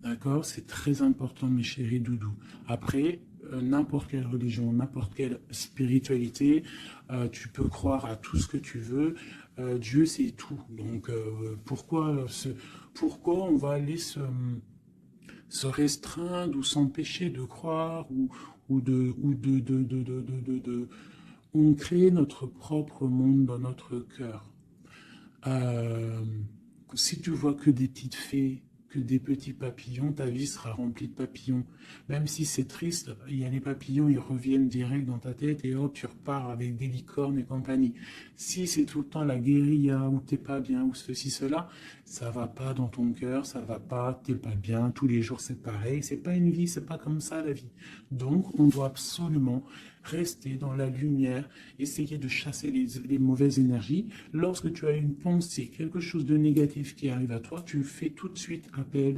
D'accord? C'est très important, mes chéris doudous. Après, n'importe quelle religion, n'importe quelle spiritualité, tu peux croire à tout ce que tu veux. Dieu, c'est tout. Donc, pourquoi on va aller se restreindre ou s'empêcher de croire on crée notre propre monde dans notre cœur. Si tu vois que des petites fées, que des petits papillons, ta vie sera remplie de papillons. Même si c'est triste, il y a les papillons, ils reviennent direct dans ta tête et hop, tu repars avec des licornes et compagnie. Si c'est tout le temps la guérilla, ou t'es pas bien, ou ceci, cela, ça va pas dans ton cœur, ça va pas, t'es pas bien, tous les jours c'est pareil, c'est pas une vie, c'est pas comme ça la vie. Donc, on doit absolument rester dans la lumière, essayer de chasser les mauvaises énergies. Lorsque tu as une pensée, quelque chose de négatif qui arrive à toi, tu fais tout de suite appel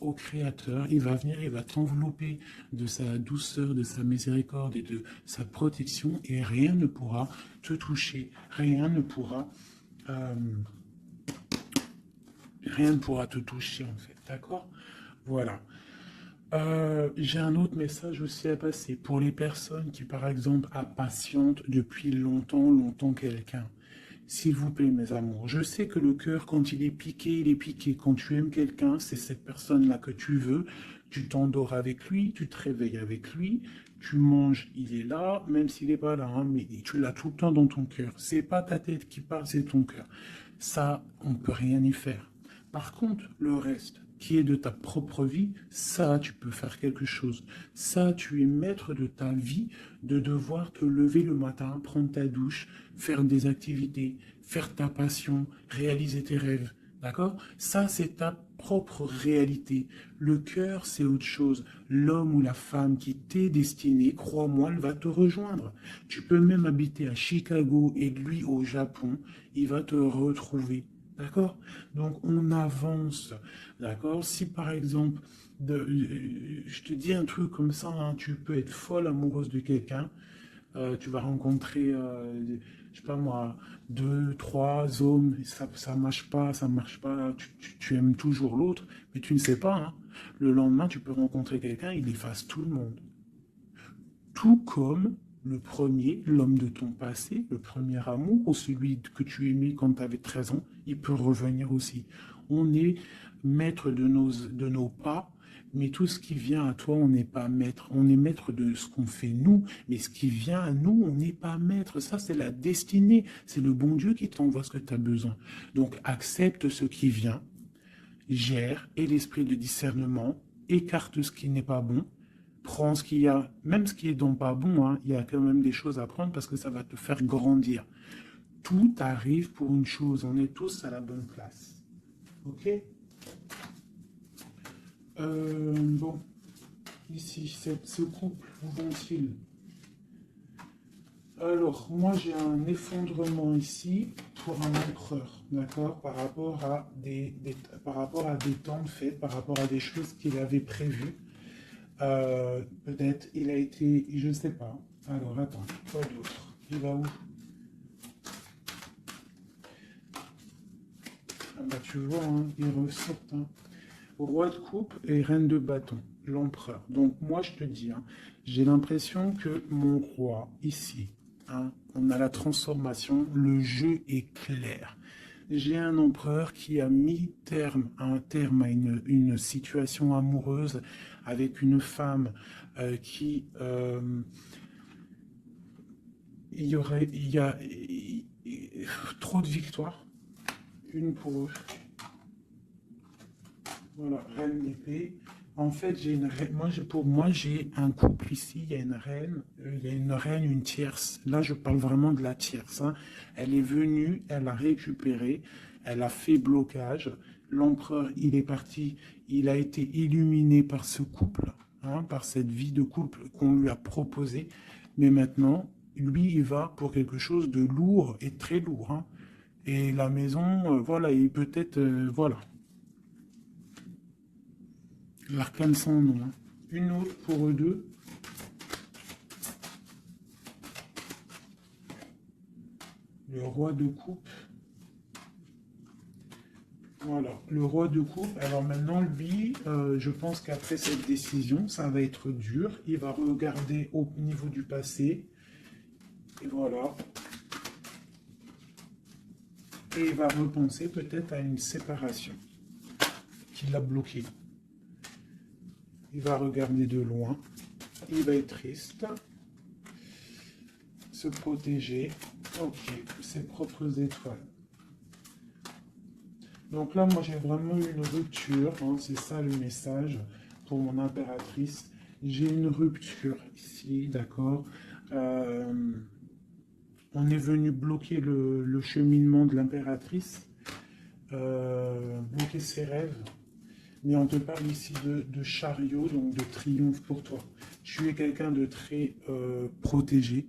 au Créateur. Il va venir, il va t'envelopper de sa douceur, de sa miséricorde et de sa protection, et rien ne pourra te toucher, rien ne pourra te toucher en fait, d'accord? Voilà. J'ai un autre message aussi à passer pour les personnes qui, par exemple, impatientent depuis longtemps quelqu'un. S'il vous plaît, mes amours, je sais que le cœur, quand il est piqué, il est piqué. Quand tu aimes quelqu'un, c'est cette personne-là que tu veux. Tu t'endors avec lui, tu te réveilles avec lui, tu manges, il est là, même s'il n'est pas là, hein, mais tu l'as tout le temps dans ton cœur. C'est pas ta tête qui parle, c'est ton cœur. Ça, on ne peut rien y faire. Par contre, le reste, qui est de ta propre vie, ça, tu peux faire quelque chose. Ça, tu es maître de ta vie, de devoir te lever le matin, prendre ta douche, faire des activités, faire ta passion, réaliser tes rêves. D'accord? Ça, c'est ta propre réalité. Le cœur, c'est autre chose. L'homme ou la femme qui t'est destiné, crois-moi, elle va te rejoindre. Tu peux même habiter à Chicago et lui au Japon, il va te retrouver. D'accord? Donc, on avance. D'accord? Si par exemple, je te dis un truc comme ça, hein, tu peux être folle amoureuse de quelqu'un, tu vas rencontrer, je sais pas moi, deux, trois hommes, et ça marche pas, tu aimes toujours l'autre, mais tu ne sais pas, hein. Le lendemain, tu peux rencontrer quelqu'un, il efface tout le monde. Tout comme le premier, l'homme de ton passé, le premier amour, ou celui que tu aimais quand tu avais 13 ans, il peut revenir aussi. On est maître de nos pas, mais tout ce qui vient à toi, on n'est pas maître. On est maître de ce qu'on fait nous, mais ce qui vient à nous, on n'est pas maître. Ça, c'est la destinée. C'est le bon Dieu qui t'envoie ce que tu as besoin. Donc, accepte ce qui vient, gère, et l'esprit de discernement, écarte ce qui n'est pas bon, prends ce qu'il y a, même ce qui est donc pas bon, hein, il y a quand même des choses à prendre parce que ça va te faire grandir. Tout arrive pour une chose, on est tous à la bonne place. Ok? Bon, ici, ce couple, où vont-ils? Alors, moi j'ai un effondrement ici pour un empereur, d'accord, par rapport à par rapport à des temps de fête, par rapport à des choses qu'il avait prévues. Peut-être il a été, je ne sais pas. Alors attends, quoi d'autre? Il va où? Ah bah tu vois, hein, il ressortent. Hein. Roi de coupe et reine de bâton, l'empereur. Donc moi je te dis, hein, j'ai l'impression que mon roi, ici, hein, on a la transformation, le jeu est clair. J'ai un empereur qui a mis un terme à une situation amoureuse avec une femme qui... il y a trop de victoires, une pour eux. Voilà, reine d'épée. En fait, pour moi, j'ai un couple ici, il y a une reine, une tierce. Là, je parle vraiment de la tierce. Hein. Elle est venue, elle a récupéré, elle a fait blocage. L'empereur, il est parti, il a été illuminé par ce couple. hein, par cette vie de couple qu'on lui a proposée. Mais maintenant, lui, il va pour quelque chose de lourd et très lourd. Hein. Et la maison, voilà, il peut-être, voilà. L'arcane sans nom. Hein. Une autre pour eux deux. Le roi de coupe. Voilà, le roi de coupe. Alors maintenant, lui, je pense qu'après cette décision, ça va être dur. Il va regarder au niveau du passé. Et voilà. Et il va repenser peut-être à une séparation qui l'a bloqué. Il va regarder de loin. Il va être triste. Se protéger. Ok, ses propres étoiles. Donc là, moi, j'ai vraiment une rupture. Hein, c'est ça le message pour mon impératrice. J'ai une rupture ici, d'accord. On est venu bloquer le cheminement de l'impératrice, bloquer ses rêves. Mais on te parle ici de chariot, donc de triomphe pour toi. Tu es quelqu'un de très protégé,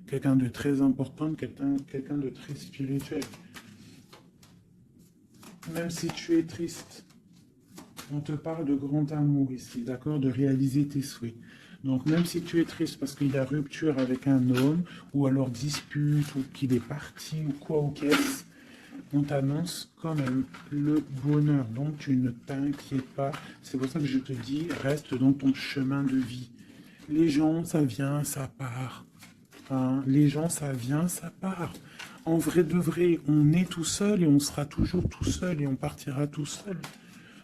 quelqu'un de très important, quelqu'un de très spirituel. Même si tu es triste, on te parle de grand amour ici, d'accord, de réaliser tes souhaits. Donc même si tu es triste parce qu'il y a rupture avec un homme, ou alors dispute, ou qu'il est parti, ou quoi ou qu'est-ce, on t'annonce quand même le bonheur. Donc tu ne t'inquiètes pas. C'est pour ça que je te dis, reste dans ton chemin de vie. Les gens, ça vient, ça part. Hein, les gens, ça vient, ça part. En vrai de vrai, on est tout seul et on sera toujours tout seul et on partira tout seul.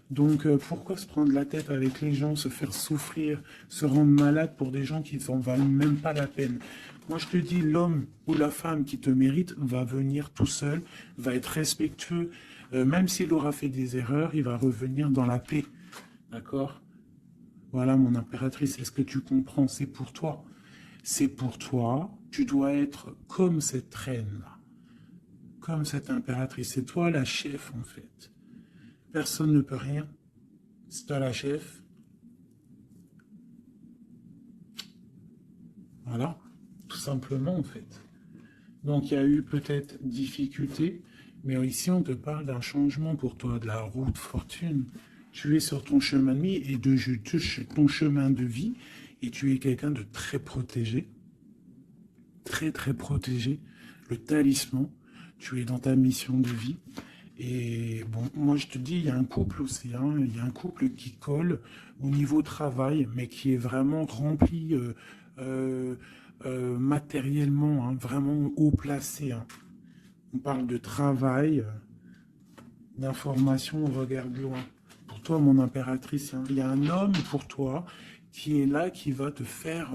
Donc pourquoi se prendre la tête avec les gens, se faire souffrir, se rendre malade pour des gens qui n'en valent même pas la peine? Moi je te dis, l'homme ou la femme qui te mérite va venir tout seul, va être respectueux, même s'il aura fait des erreurs, il va revenir dans la paix. D'accord? Voilà mon impératrice, est-ce que tu comprends? C'est pour toi. C'est pour toi, tu dois être comme cette reine-là, comme cette impératrice. C'est toi la chef en fait. Personne ne peut rien. C'est toi la chef. Voilà, tout simplement en fait. Donc il y a eu peut-être difficulté, mais ici on te parle d'un changement pour toi, de la route fortune. Tu es sur ton chemin de vie et ton chemin de vie, et tu es quelqu'un de très protégé, très très protégé. Le talisman, tu es dans ta mission de vie. Et bon, moi je te dis, il y a un couple aussi, hein, il y a un couple qui colle au niveau travail, mais qui est vraiment rempli matériellement, hein, vraiment haut placé. Hein. On parle de travail, d'information, on regarde loin. Pour toi, mon impératrice, hein, il y a un homme pour toi qui est là, qui va te faire,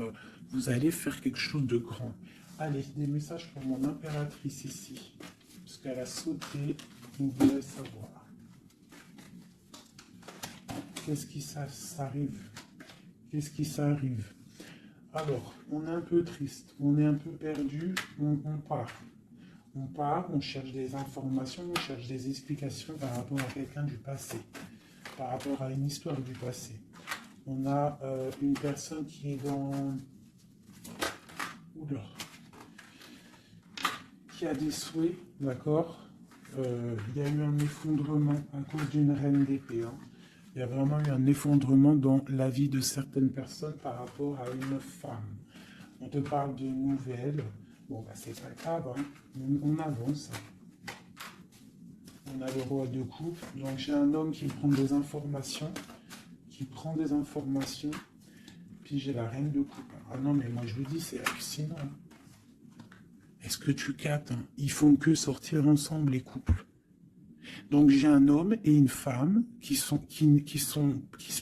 vous allez faire quelque chose de grand. Allez, des messages pour mon impératrice ici, parce qu'elle a sauté. Vous voulez savoir. Qu'est-ce qui s'arrive? Qu'est-ce qui s'arrive? Alors, on est un peu triste, on est un peu perdu, on part. On part, on cherche des informations, on cherche des explications par rapport à quelqu'un du passé, par rapport à une histoire du passé. On a une personne qui est dans... Oula. Qui a des souhaits, d'accord? Il y a eu un effondrement à cause d'une reine d'épée. Hein. Il y a vraiment eu un effondrement dans la vie de certaines personnes par rapport à une femme. On te parle de nouvelles. Bon, bah, c'est pas grave, hein. On avance. On a le roi de coupe. Donc, j'ai un homme qui prend des informations. Puis, j'ai la reine de coupe. Ah non, mais moi, je vous dis, c'est hallucinant. Hein. Est-ce que tu captes? Hein? Ils font que sortir ensemble, les couples. Donc j'ai un homme et une femme qui se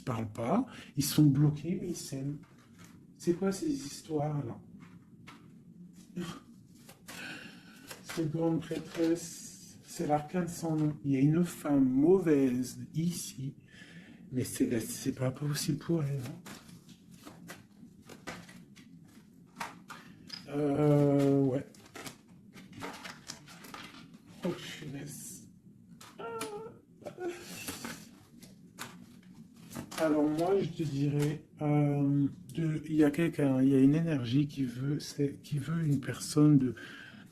parlent pas, ils sont bloqués mais ils s'aiment. C'est quoi ces histoires-là? Cette grande prêtresse, c'est l'arcane sans nom. Il y a une femme mauvaise ici, mais c'est pas possible pour elle. Hein. Ouais. Oh, punaise. Alors moi, je te dirais, il y a quelqu'un, il y a une énergie qui veut une personne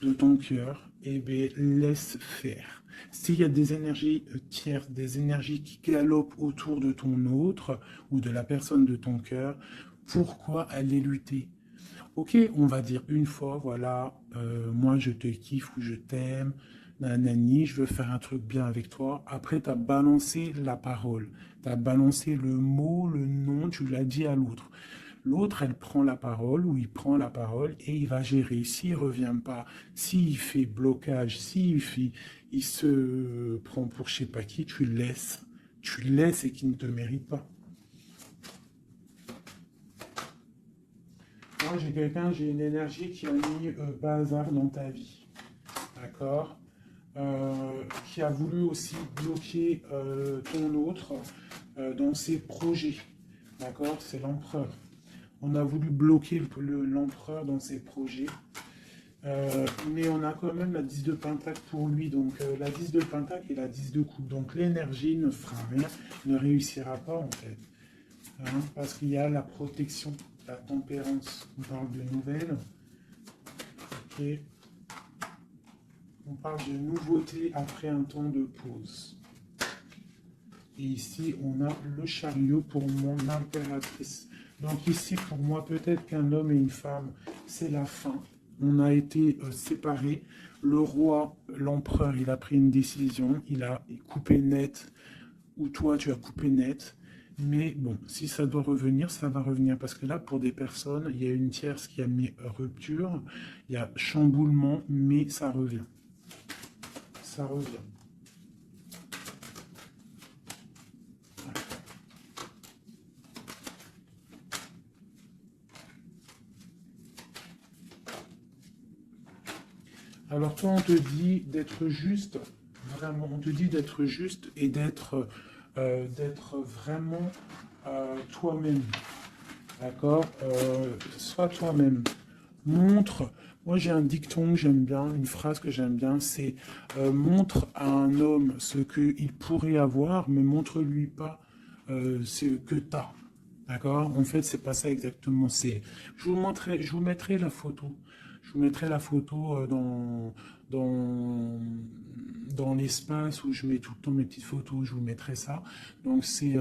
de ton cœur, et bien laisse faire. S'il y a des énergies tierces, des énergies qui galopent autour de ton autre ou de la personne de ton cœur, pourquoi aller lutter? Ok, on va dire une fois, voilà, moi je te kiffe ou je t'aime, nanani, je veux faire un truc bien avec toi. Après, tu as balancé la parole, tu as balancé le mot, le nom, tu l'as dit à l'autre. L'autre, elle prend la parole ou il prend la parole et il va gérer. S'il revient pas, s'il fait blocage, il se prend pour je sais pas qui, tu le laisses. Tu le laisses et qu'il ne te mérite pas. Moi, j'ai quelqu'un, j'ai une énergie qui a mis bazar dans ta vie. D'accord. Qui a voulu aussi bloquer ton autre dans ses projets. D'accord. C'est l'empereur. On a voulu bloquer l'empereur dans ses projets. Mais on a quand même la 10 de pentacle pour lui. Donc la 10 de pentacle et la 10 de coupe. Donc l'énergie ne fera rien, ne réussira pas en fait. Hein, parce qu'il y a la protection, la tempérance. On parle de nouvelles. Ok. On parle de nouveauté après un temps de pause. Et ici, on a le chariot pour mon impératrice. Donc ici, pour moi, peut-être qu'un homme et une femme, c'est la fin. On a été séparés. Le roi, l'empereur, il a pris une décision. Il a coupé net. Ou toi, tu as coupé net. Mais bon, si ça doit revenir, ça va revenir. Parce que là, pour des personnes, il y a une tierce qui a mis rupture. Il y a chamboulement, mais ça revient. Ça revient. Alors toi, on te dit d'être juste, vraiment, on te dit d'être juste et d'être vraiment toi-même. D'accord. Sois toi-même. Montre. Moi, j'ai un dicton que j'aime bien, une phrase que j'aime bien, c'est montre à un homme ce qu'il pourrait avoir, mais montre-lui pas ce que tu as. D'accord? En fait, c'est pas ça exactement. Je vous mettrai la photo. Je vous mettrai la photo dans, dans l'espace où je mets tout le temps mes petites photos. Je vous mettrai ça. Donc, c'est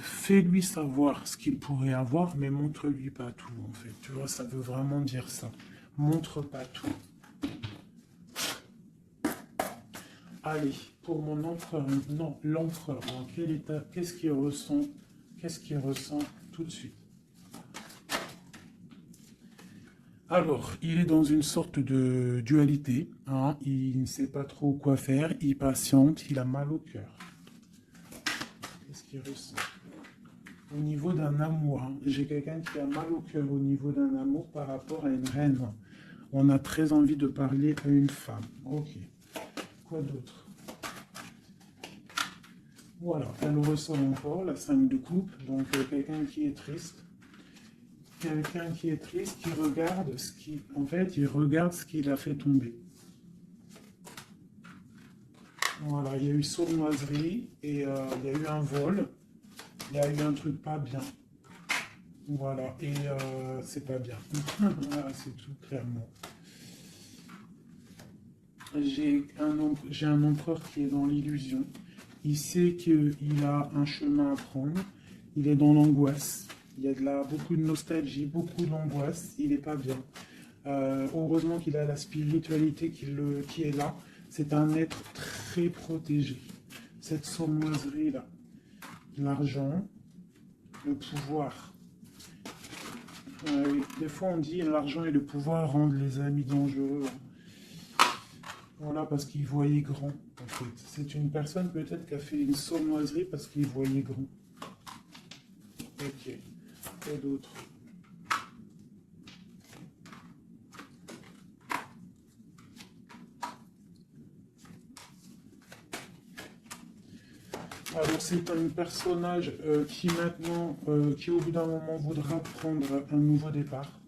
fais-lui savoir ce qu'il pourrait avoir, mais montre-lui pas tout, en fait. Tu vois, ça veut vraiment dire ça. Montre pas tout. Allez, pour mon empereur, non, l'empereur, dans quel état, qu'est-ce qu'il ressent tout de suite? Alors, il est dans une sorte de dualité, hein, il ne sait pas trop quoi faire, il patiente, il a mal au cœur. Qu'est-ce qu'il ressent? Au niveau d'un amour, hein, j'ai quelqu'un qui a mal au cœur au niveau d'un amour par rapport à une reine. On a très envie de parler à une femme. Ok. Quoi d'autre? Voilà, elle ressent encore la 5 de coupe, donc quelqu'un qui est triste. Quelqu'un qui est triste, qui regarde ce qui, en fait, il regarde ce qu'il a fait tomber. Voilà, il y a eu sournoiserie et il y a eu un vol. Il y a eu un truc pas bien. Voilà, et c'est pas bien. Voilà, c'est tout clairement. J'ai un empereur qui est dans l'illusion. Il sait qu'il a un chemin à prendre. Il est dans l'angoisse. Il y a beaucoup de nostalgie, beaucoup d'angoisse. Il n'est pas bien. Heureusement qu'il a la spiritualité qui est là. C'est un être très protégé. Cette sournoiserie-là. L'argent, le pouvoir. Oui. Des fois, on dit l'argent et le pouvoir rendent les amis dangereux. Voilà, parce qu'il voyait grand, en fait. C'est une personne peut-être qui a fait une sournoiserie parce qu'il voyait grand. Ok. Et d'autres. Alors c'est un personnage qui maintenant, qui au bout d'un moment voudra prendre un nouveau départ.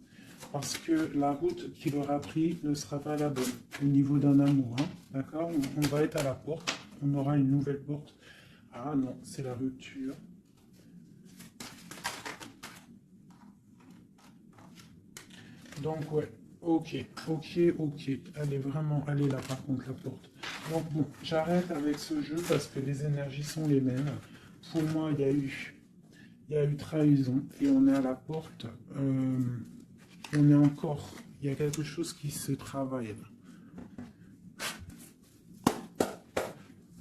Parce que la route qu'il aura pris ne sera pas la bonne au niveau d'un amour. Hein, d'accord, on va être à la porte, on aura une nouvelle porte. Ah non, c'est la rupture. Donc, ouais, ok, ok, ok. Elle est là, par contre, la porte. Donc, bon, j'arrête avec ce jeu parce que les énergies sont les mêmes. Pour moi, il y a eu trahison et on est à la porte. On est encore, il y a quelque chose qui se travaille là.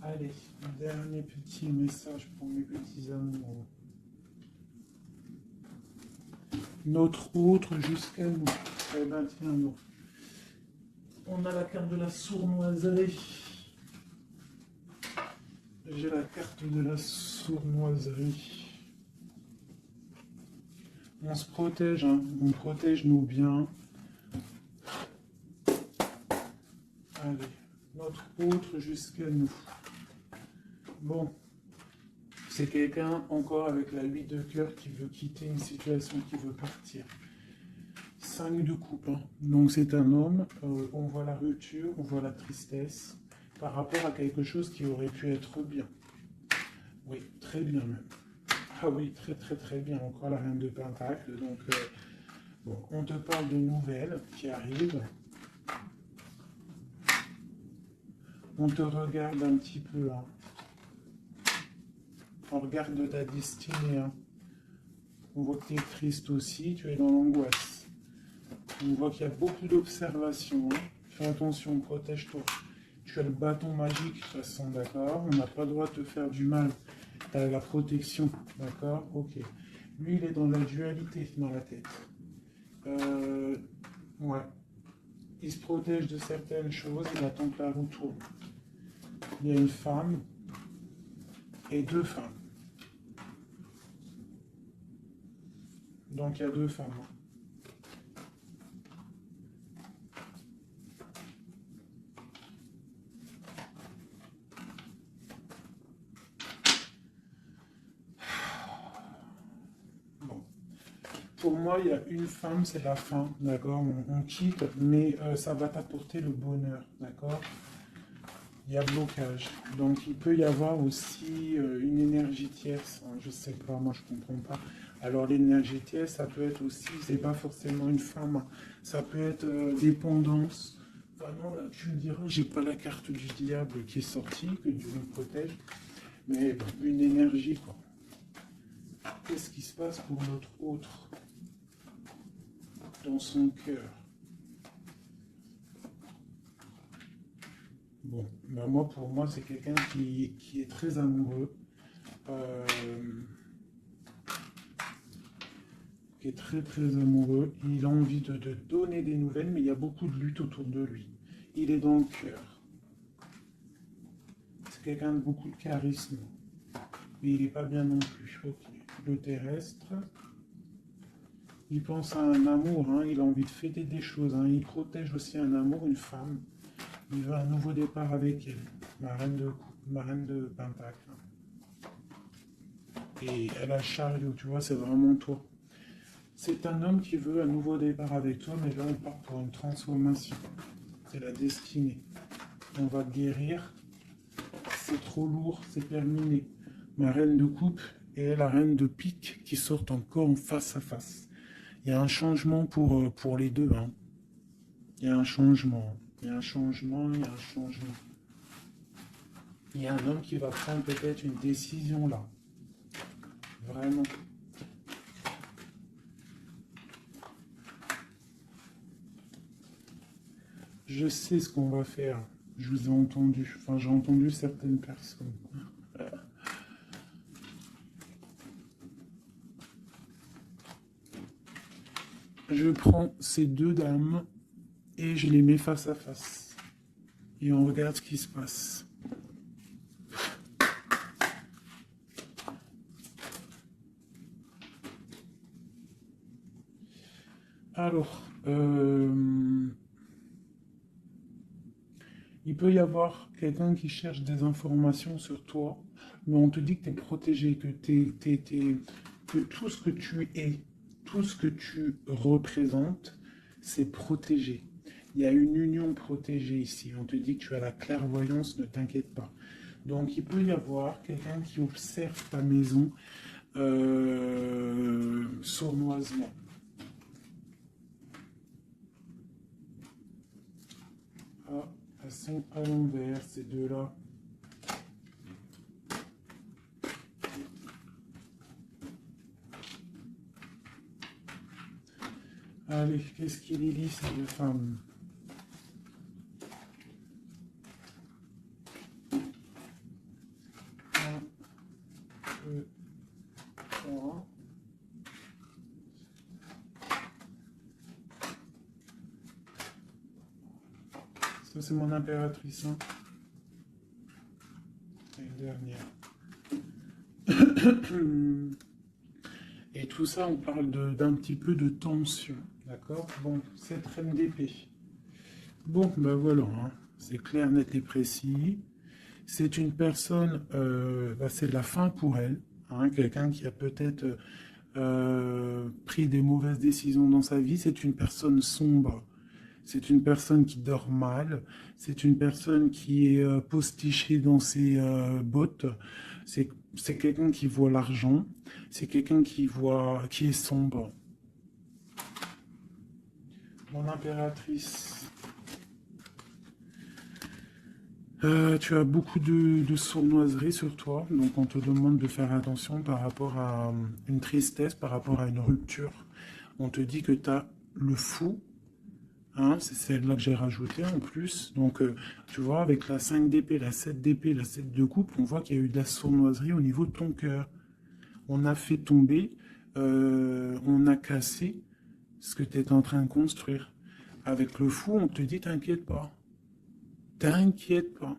Allez, dernier petit message pour mes petits amours. Notre autre jusqu'à nous. Eh ben tiens, non. On a la carte de la sournoiserie. J'ai la carte de la sournoiserie. On se protège, hein. On protège nos biens. Allez, notre autre jusqu'à nous. Bon, c'est quelqu'un encore avec la 8 de cœur qui veut quitter une situation, qui veut partir. 5 de coupe, hein. Donc c'est un homme, on voit la rupture, on voit la tristesse par rapport à quelque chose qui aurait pu être bien. Oui, très bien même. Ah oui, très très très bien, encore la reine de Pentacle. Donc, bon, on te parle de nouvelles qui arrivent. On te regarde un petit peu, hein. On regarde ta destinée, hein. On voit que tu es triste aussi, tu es dans l'angoisse. On voit qu'il y a beaucoup d'observations, hein. Fais attention, protège-toi. Tu as le bâton magique, de toute façon, d'accord? On n'a pas le droit de te faire du mal. Tu as la protection, d'accord? Ok. Lui, il est dans la dualité dans la tête. Ouais. Il se protège de certaines choses, il attend que la roue tourne. Il y a une femme et 2 femmes. Donc il y a 2 femmes. Bon. Pour moi, il y a une femme, c'est la fin, d'accord? On quitte, mais ça va t'apporter le bonheur, d'accord? Il y a blocage. Donc il peut y avoir aussi une énergie tierce, hein, je sais pas, moi je comprends pas. Alors l'énergie tierce, ça peut être aussi, c'est pas forcément une femme, hein. Ça peut être dépendance. Enfin non, là tu me diras, j'ai pas la carte du diable qui est sortie, que Dieu nous protège, mais bon, une énergie quoi. Qu'est-ce qui se passe pour notre autre dans son cœur? Bon, ben moi, pour moi, c'est quelqu'un qui est très amoureux, qui est très très amoureux. Il a envie de donner des nouvelles, mais il y a beaucoup de lutte autour de lui. Il est dans le cœur. C'est quelqu'un de beaucoup de charisme, mais il n'est pas bien non plus. Ok. Le terrestre, il pense à un amour, hein. Il a envie de fêter des choses, hein. Il protège aussi un amour, une femme. Il veut un nouveau départ avec elle, ma reine de Pentacle. Et elle a le chariot, tu vois, c'est vraiment toi. C'est un homme qui veut un nouveau départ avec toi, mais là on part pour une transformation. C'est la destinée. On va guérir. C'est trop lourd, c'est terminé. Ma reine de coupe et la reine de pique qui sortent encore en face à face. Il y a un changement pour les deux, hein. Il y a un changement. Il y a un changement, il y a un changement. Il y a un homme qui va prendre peut-être une décision là. Vraiment. Je sais ce qu'on va faire. Je vous ai entendu. Enfin, j'ai entendu certaines personnes. Je prends ces 2 dames et je les mets face à face. Et on regarde ce qui se passe. Alors, il peut y avoir quelqu'un qui cherche des informations sur toi, mais on te dit que tu es protégé, que tout ce que tu es, tout ce que tu représentes, c'est protégé. Il y a une union protégée ici. On te dit que tu as la clairvoyance, ne t'inquiète pas. Donc il peut y avoir quelqu'un qui observe ta maison sournoisement. sont à l'envers, ces deux-là. Allez, qu'est-ce qu'il élit, ces deux femmes? Un, deux, trois. Ça, c'est mon impératrice. Hein. Et une dernière. Et tout ça, on parle d'un petit peu de tension. D'accord? Bon, cette reine d'épée. Bon, ben voilà. Hein. C'est clair, net et précis. C'est une personne, c'est de la fin pour elle. Hein, quelqu'un qui a peut-être pris des mauvaises décisions dans sa vie. C'est une personne sombre. C'est une personne qui dort mal, c'est une personne qui est postichée dans ses bottes, c'est quelqu'un qui voit l'argent, c'est quelqu'un qui est sombre. Mon impératrice, tu as beaucoup de sournoiserie sur toi, donc on te demande de faire attention par rapport à une tristesse, par rapport à une rupture. On te dit que tu as le fou. Hein, c'est celle-là que j'ai rajoutée en plus. Donc, tu vois, avec la 5 d'épée, la 7 d'épée, la 7 de coupe, on voit qu'il y a eu de la sournoiserie au niveau de ton cœur. On a fait tomber, on a cassé ce que tu es en train de construire. Avec le fou, on te dit, t'inquiète pas. T'inquiète pas.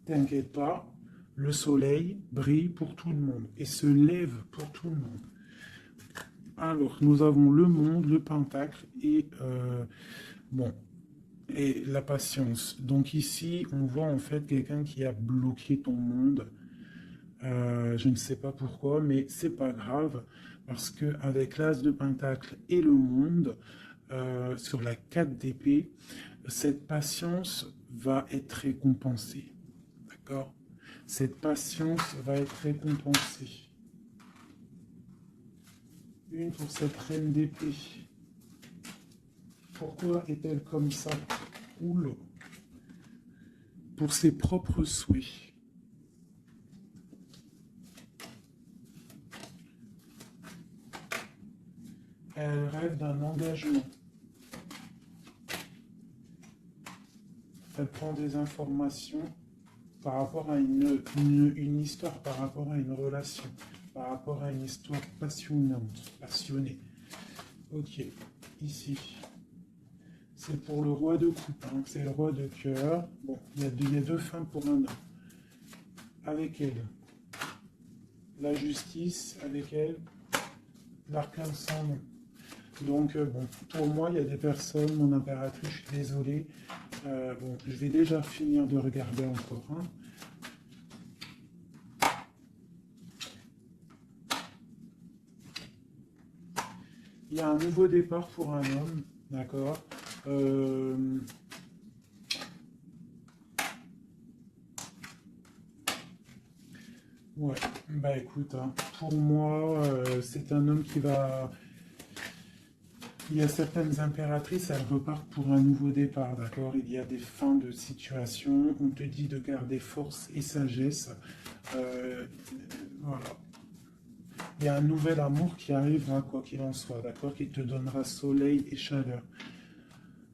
T'inquiète pas. Le soleil brille pour tout le monde et se lève pour tout le monde. Alors, nous avons le monde, le pentacle et et la patience. Donc ici, on voit en fait quelqu'un qui a bloqué ton monde. Je ne sais pas pourquoi, mais c'est pas grave parce que avec l'as de pentacle et le monde sur la 4 d'épée, cette patience va être récompensée. D'accord? Cette patience va être récompensée. Une pour cette reine d'épée. Pourquoi est-elle comme ça? Oula. Pour ses propres souhaits. Elle rêve d'un engagement. Elle prend des informations par rapport à une histoire, par rapport à une relation, par rapport à une histoire passionnée. Ok, ici. C'est pour le roi de coupe, hein. C'est le roi de cœur. Bon, il y a deux femmes pour un homme. Avec elle, la justice, avec elle, l'arcane sans nom. Donc, bon, pour moi, il y a des personnes, mon impératrice, je suis désolé. Bon, je vais déjà finir de regarder encore. Hein. Il y a un nouveau départ pour un homme, d'accord. Ouais, bah écoute, hein, pour moi, c'est un homme qui va... Il y a certaines impératrices, elles repartent pour un nouveau départ, d'accord? Il y a des fins de situation, on te dit de garder force et sagesse. Voilà. Il y a un nouvel amour qui arrivera, quoi qu'il en soit, d'accord? Qui te donnera soleil et chaleur.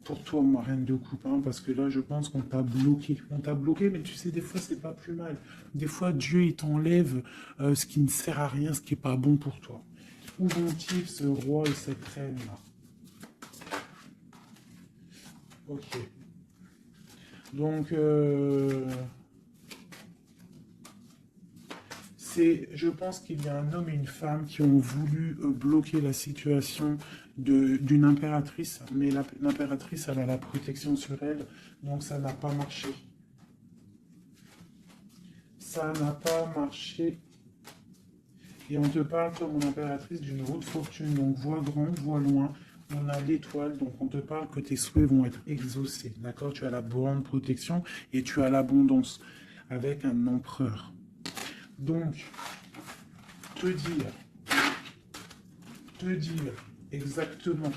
Pour toi, ma reine de coupe, hein, parce que là, je pense qu'on t'a bloqué. On t'a bloqué, mais tu sais, des fois, c'est pas plus mal. Des fois, Dieu, il t'enlève ce qui ne sert à rien, ce qui n'est pas bon pour toi. Où vont-ils, ce roi et cette reine-là? Ok. Donc, je pense qu'il y a un homme et une femme qui ont voulu bloquer la situation d'une impératrice, mais l'impératrice, elle a la protection sur elle, donc ça n'a pas marché. Ça n'a pas marché. Et on te parle, comme mon impératrice, d'une route fortune, donc vois grand, vois loin. On a l'étoile, donc on te parle que tes souhaits vont être exaucés, d'accord? Tu as la bonne protection et tu as l'abondance avec un empereur. Donc, te dire exactement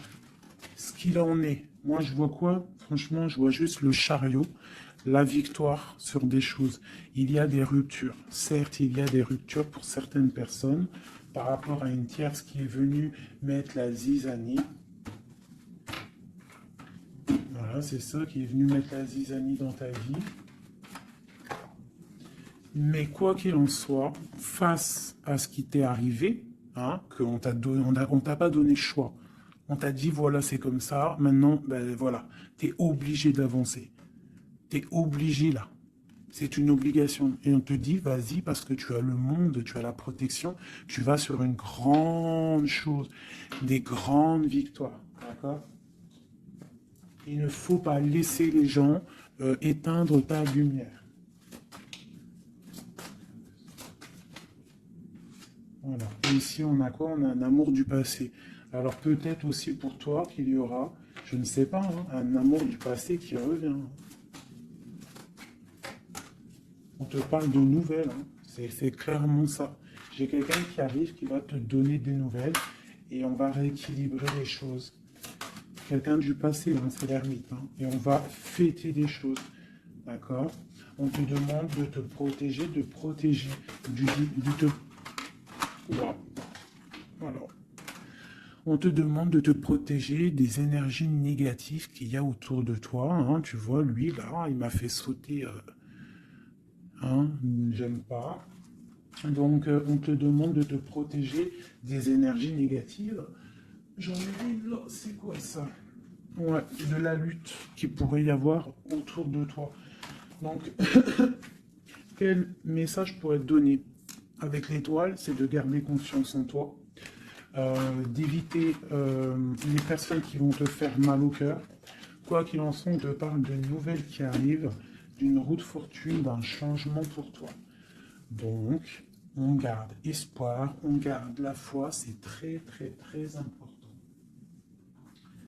ce qu'il en est. Moi, je vois quoi? Franchement, je vois juste le chariot, la victoire sur des choses. Il y a des ruptures. Certes, il y a des ruptures pour certaines personnes par rapport à une tierce qui est venue mettre la zizanie. Voilà, c'est ça qui est venu mettre la zizanie dans ta vie. Mais quoi qu'il en soit, face à ce qui t'est arrivé, hein, qu'on t'a donné, on t'a pas donné le choix. On t'a dit, voilà, c'est comme ça. Maintenant, ben voilà, t'es obligé d'avancer. T'es obligé là. C'est une obligation. Et on te dit, vas-y, parce que tu as le monde, tu as la protection, tu vas sur une grande chose, des grandes victoires. D'accord? Il ne faut pas laisser les gens éteindre ta lumière. Voilà. Et ici, on a quoi? On a un amour du passé. Alors peut-être aussi pour toi qu'il y aura, je ne sais pas, hein, un amour du passé qui revient. On te parle de nouvelles, hein. C'est clairement ça. J'ai quelqu'un qui arrive, qui va te donner des nouvelles et on va rééquilibrer les choses. Quelqu'un du passé, hein, c'est l'ermite, hein, et on va fêter des choses. D'accord? On te demande de te protéger, Wow. Voilà. On te demande de te protéger des énergies négatives qu'il y a autour de toi. Hein. Tu vois, lui, là, il m'a fait sauter. Hein, j'aime pas. Donc, on te demande de te protéger des énergies négatives. J'en ai une là, c'est quoi ça? Ouais, de la lutte qui pourrait y avoir autour de toi. Donc, quel message pourrait te donner avec l'étoile? C'est de garder confiance en toi, d'éviter les personnes qui vont te faire mal au cœur. Quoi qu'il en soit, on te parle d'une nouvelle qui arrive, d'une route fortune, d'un changement pour toi. Donc, on garde espoir, on garde la foi, c'est très très très important.